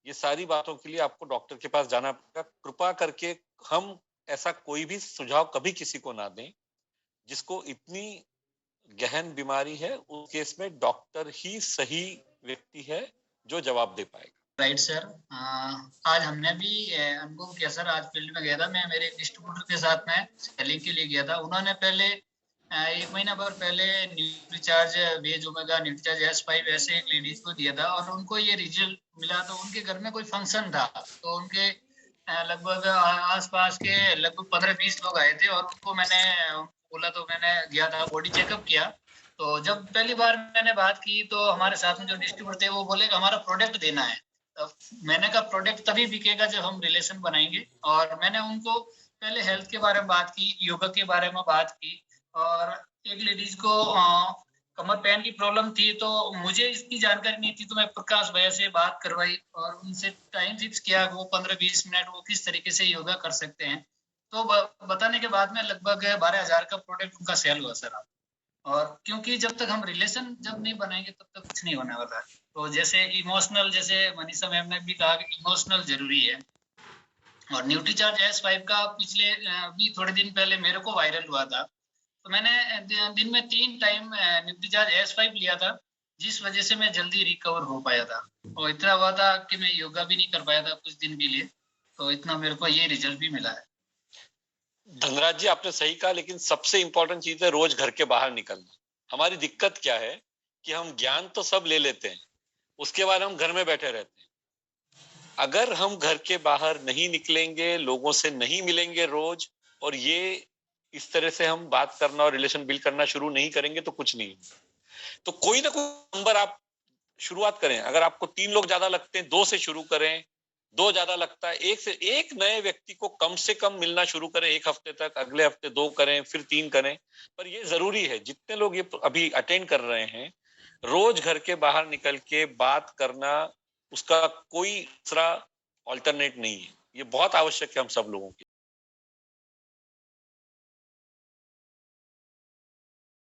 ये सारी बातों के लिए आपको डॉक्टर के पास जाना पड़ेगा। कृपा करके हम ऐसा कोई भी सुझाव कभी किसी को ना दें जिसको इतनी गहन बीमारी है। उस केस में डॉक्टर ही सही व्यक्ति है जो जवाब दे पाएगा। राइट सर, आज हमने भी अनुभव किया सर। आज फील्ड में गया था मैं, मेरे डिस्ट्रीब्यूटर के साथ में सेलिंग के लिए गया था। उन्होंने पहले 1 महीना भर पहले Nutricharge veg omega, Nutricharge S5 ऐसे एक लेडीज को दिया था और उनको ये रिजल्ट मिला। तो उनके घर में कोई फंक्शन था, तो उनके लगभग आसपास के लगभग 15-20 लोग आए थे और उनको मैंने बोला, तो मैंने गया था, बॉडी चेकअप किया। तो जब पहली बार मैंने बात की तो हमारे साथ में जो डिस्ट्रीब्यूटर थे वो बोले कि हमारा प्रोडक्ट देना है। मैंने कहा प्रोडक्ट तभी बिकेगा जब हम रिलेशन बनाएंगे। और मैंने उनको पहले हेल्थ के बारे में बात की, योगा के बारे में बात की, और एक लेडीज को कमर पैन की प्रॉब्लम थी, तो मुझे इसकी जानकारी नहीं थी, तो मैं प्रकाश भैया से बात करवाई और उनसे टाइम फिक्स किया कि वो 15-20 मिनट वो किस तरीके से योगा कर सकते हैं। तो बताने के बाद में लगभग 12,000 का प्रोडक्ट उनका सेल हुआ सर। और क्योंकि जब तक हम रिलेशन जब नहीं बनाएंगे तब तक कुछ नहीं होने वाला है। तो जैसे इमोशनल, जैसे मनीषा मैम ने भी कहा कि इमोशनल जरूरी है। और न्यूट्रीचार्ज S5 का पिछले भी थोड़े दिन पहले मेरे को वायरल हुआ था, तो मैंने दिन में 3 टाइम न्यूट्रीचार्ज S5 लिया था, जिस वजह से मैं जल्दी रिकवर हो पाया था। और इतना हुआ था कि मैं योगा भी नहीं कर पाया था कुछ दिन के लिए, तो इतना मेरे को ये रिजल्ट भी मिला है। धनराज जी, आपने सही कहा, लेकिन सबसे इंपॉर्टेंट चीज है रोज घर के बाहर निकलना। हमारी दिक्कत क्या है कि हम ज्ञान तो सब ले लेते हैं, उसके बाद हम घर में बैठे रहते हैं। अगर हम घर के बाहर नहीं निकलेंगे, लोगों से नहीं मिलेंगे रोज, और ये इस तरह से हम बात करना और रिलेशन बिल्ड करना शुरू नहीं करेंगे तो कुछ नहीं। तो कोई ना कोई नंबर आप शुरुआत करें। अगर आपको 3 लोग ज्यादा लगते हैं, 2 से शुरू करें। 2 ज्यादा लगता है, 1 से 1 नए व्यक्ति को कम से कम मिलना शुरू करें 1 हफ्ते तक, अगले हफ्ते 2 करें, फिर 3 करें। पर ये जरूरी है, जितने लोग ये अभी अटेंड कर रहे हैं, रोज घर के बाहर निकल के बात करना, उसका कोई दूसरा ऑल्टरनेट नहीं है। ये बहुत आवश्यक है हम सब लोगों के।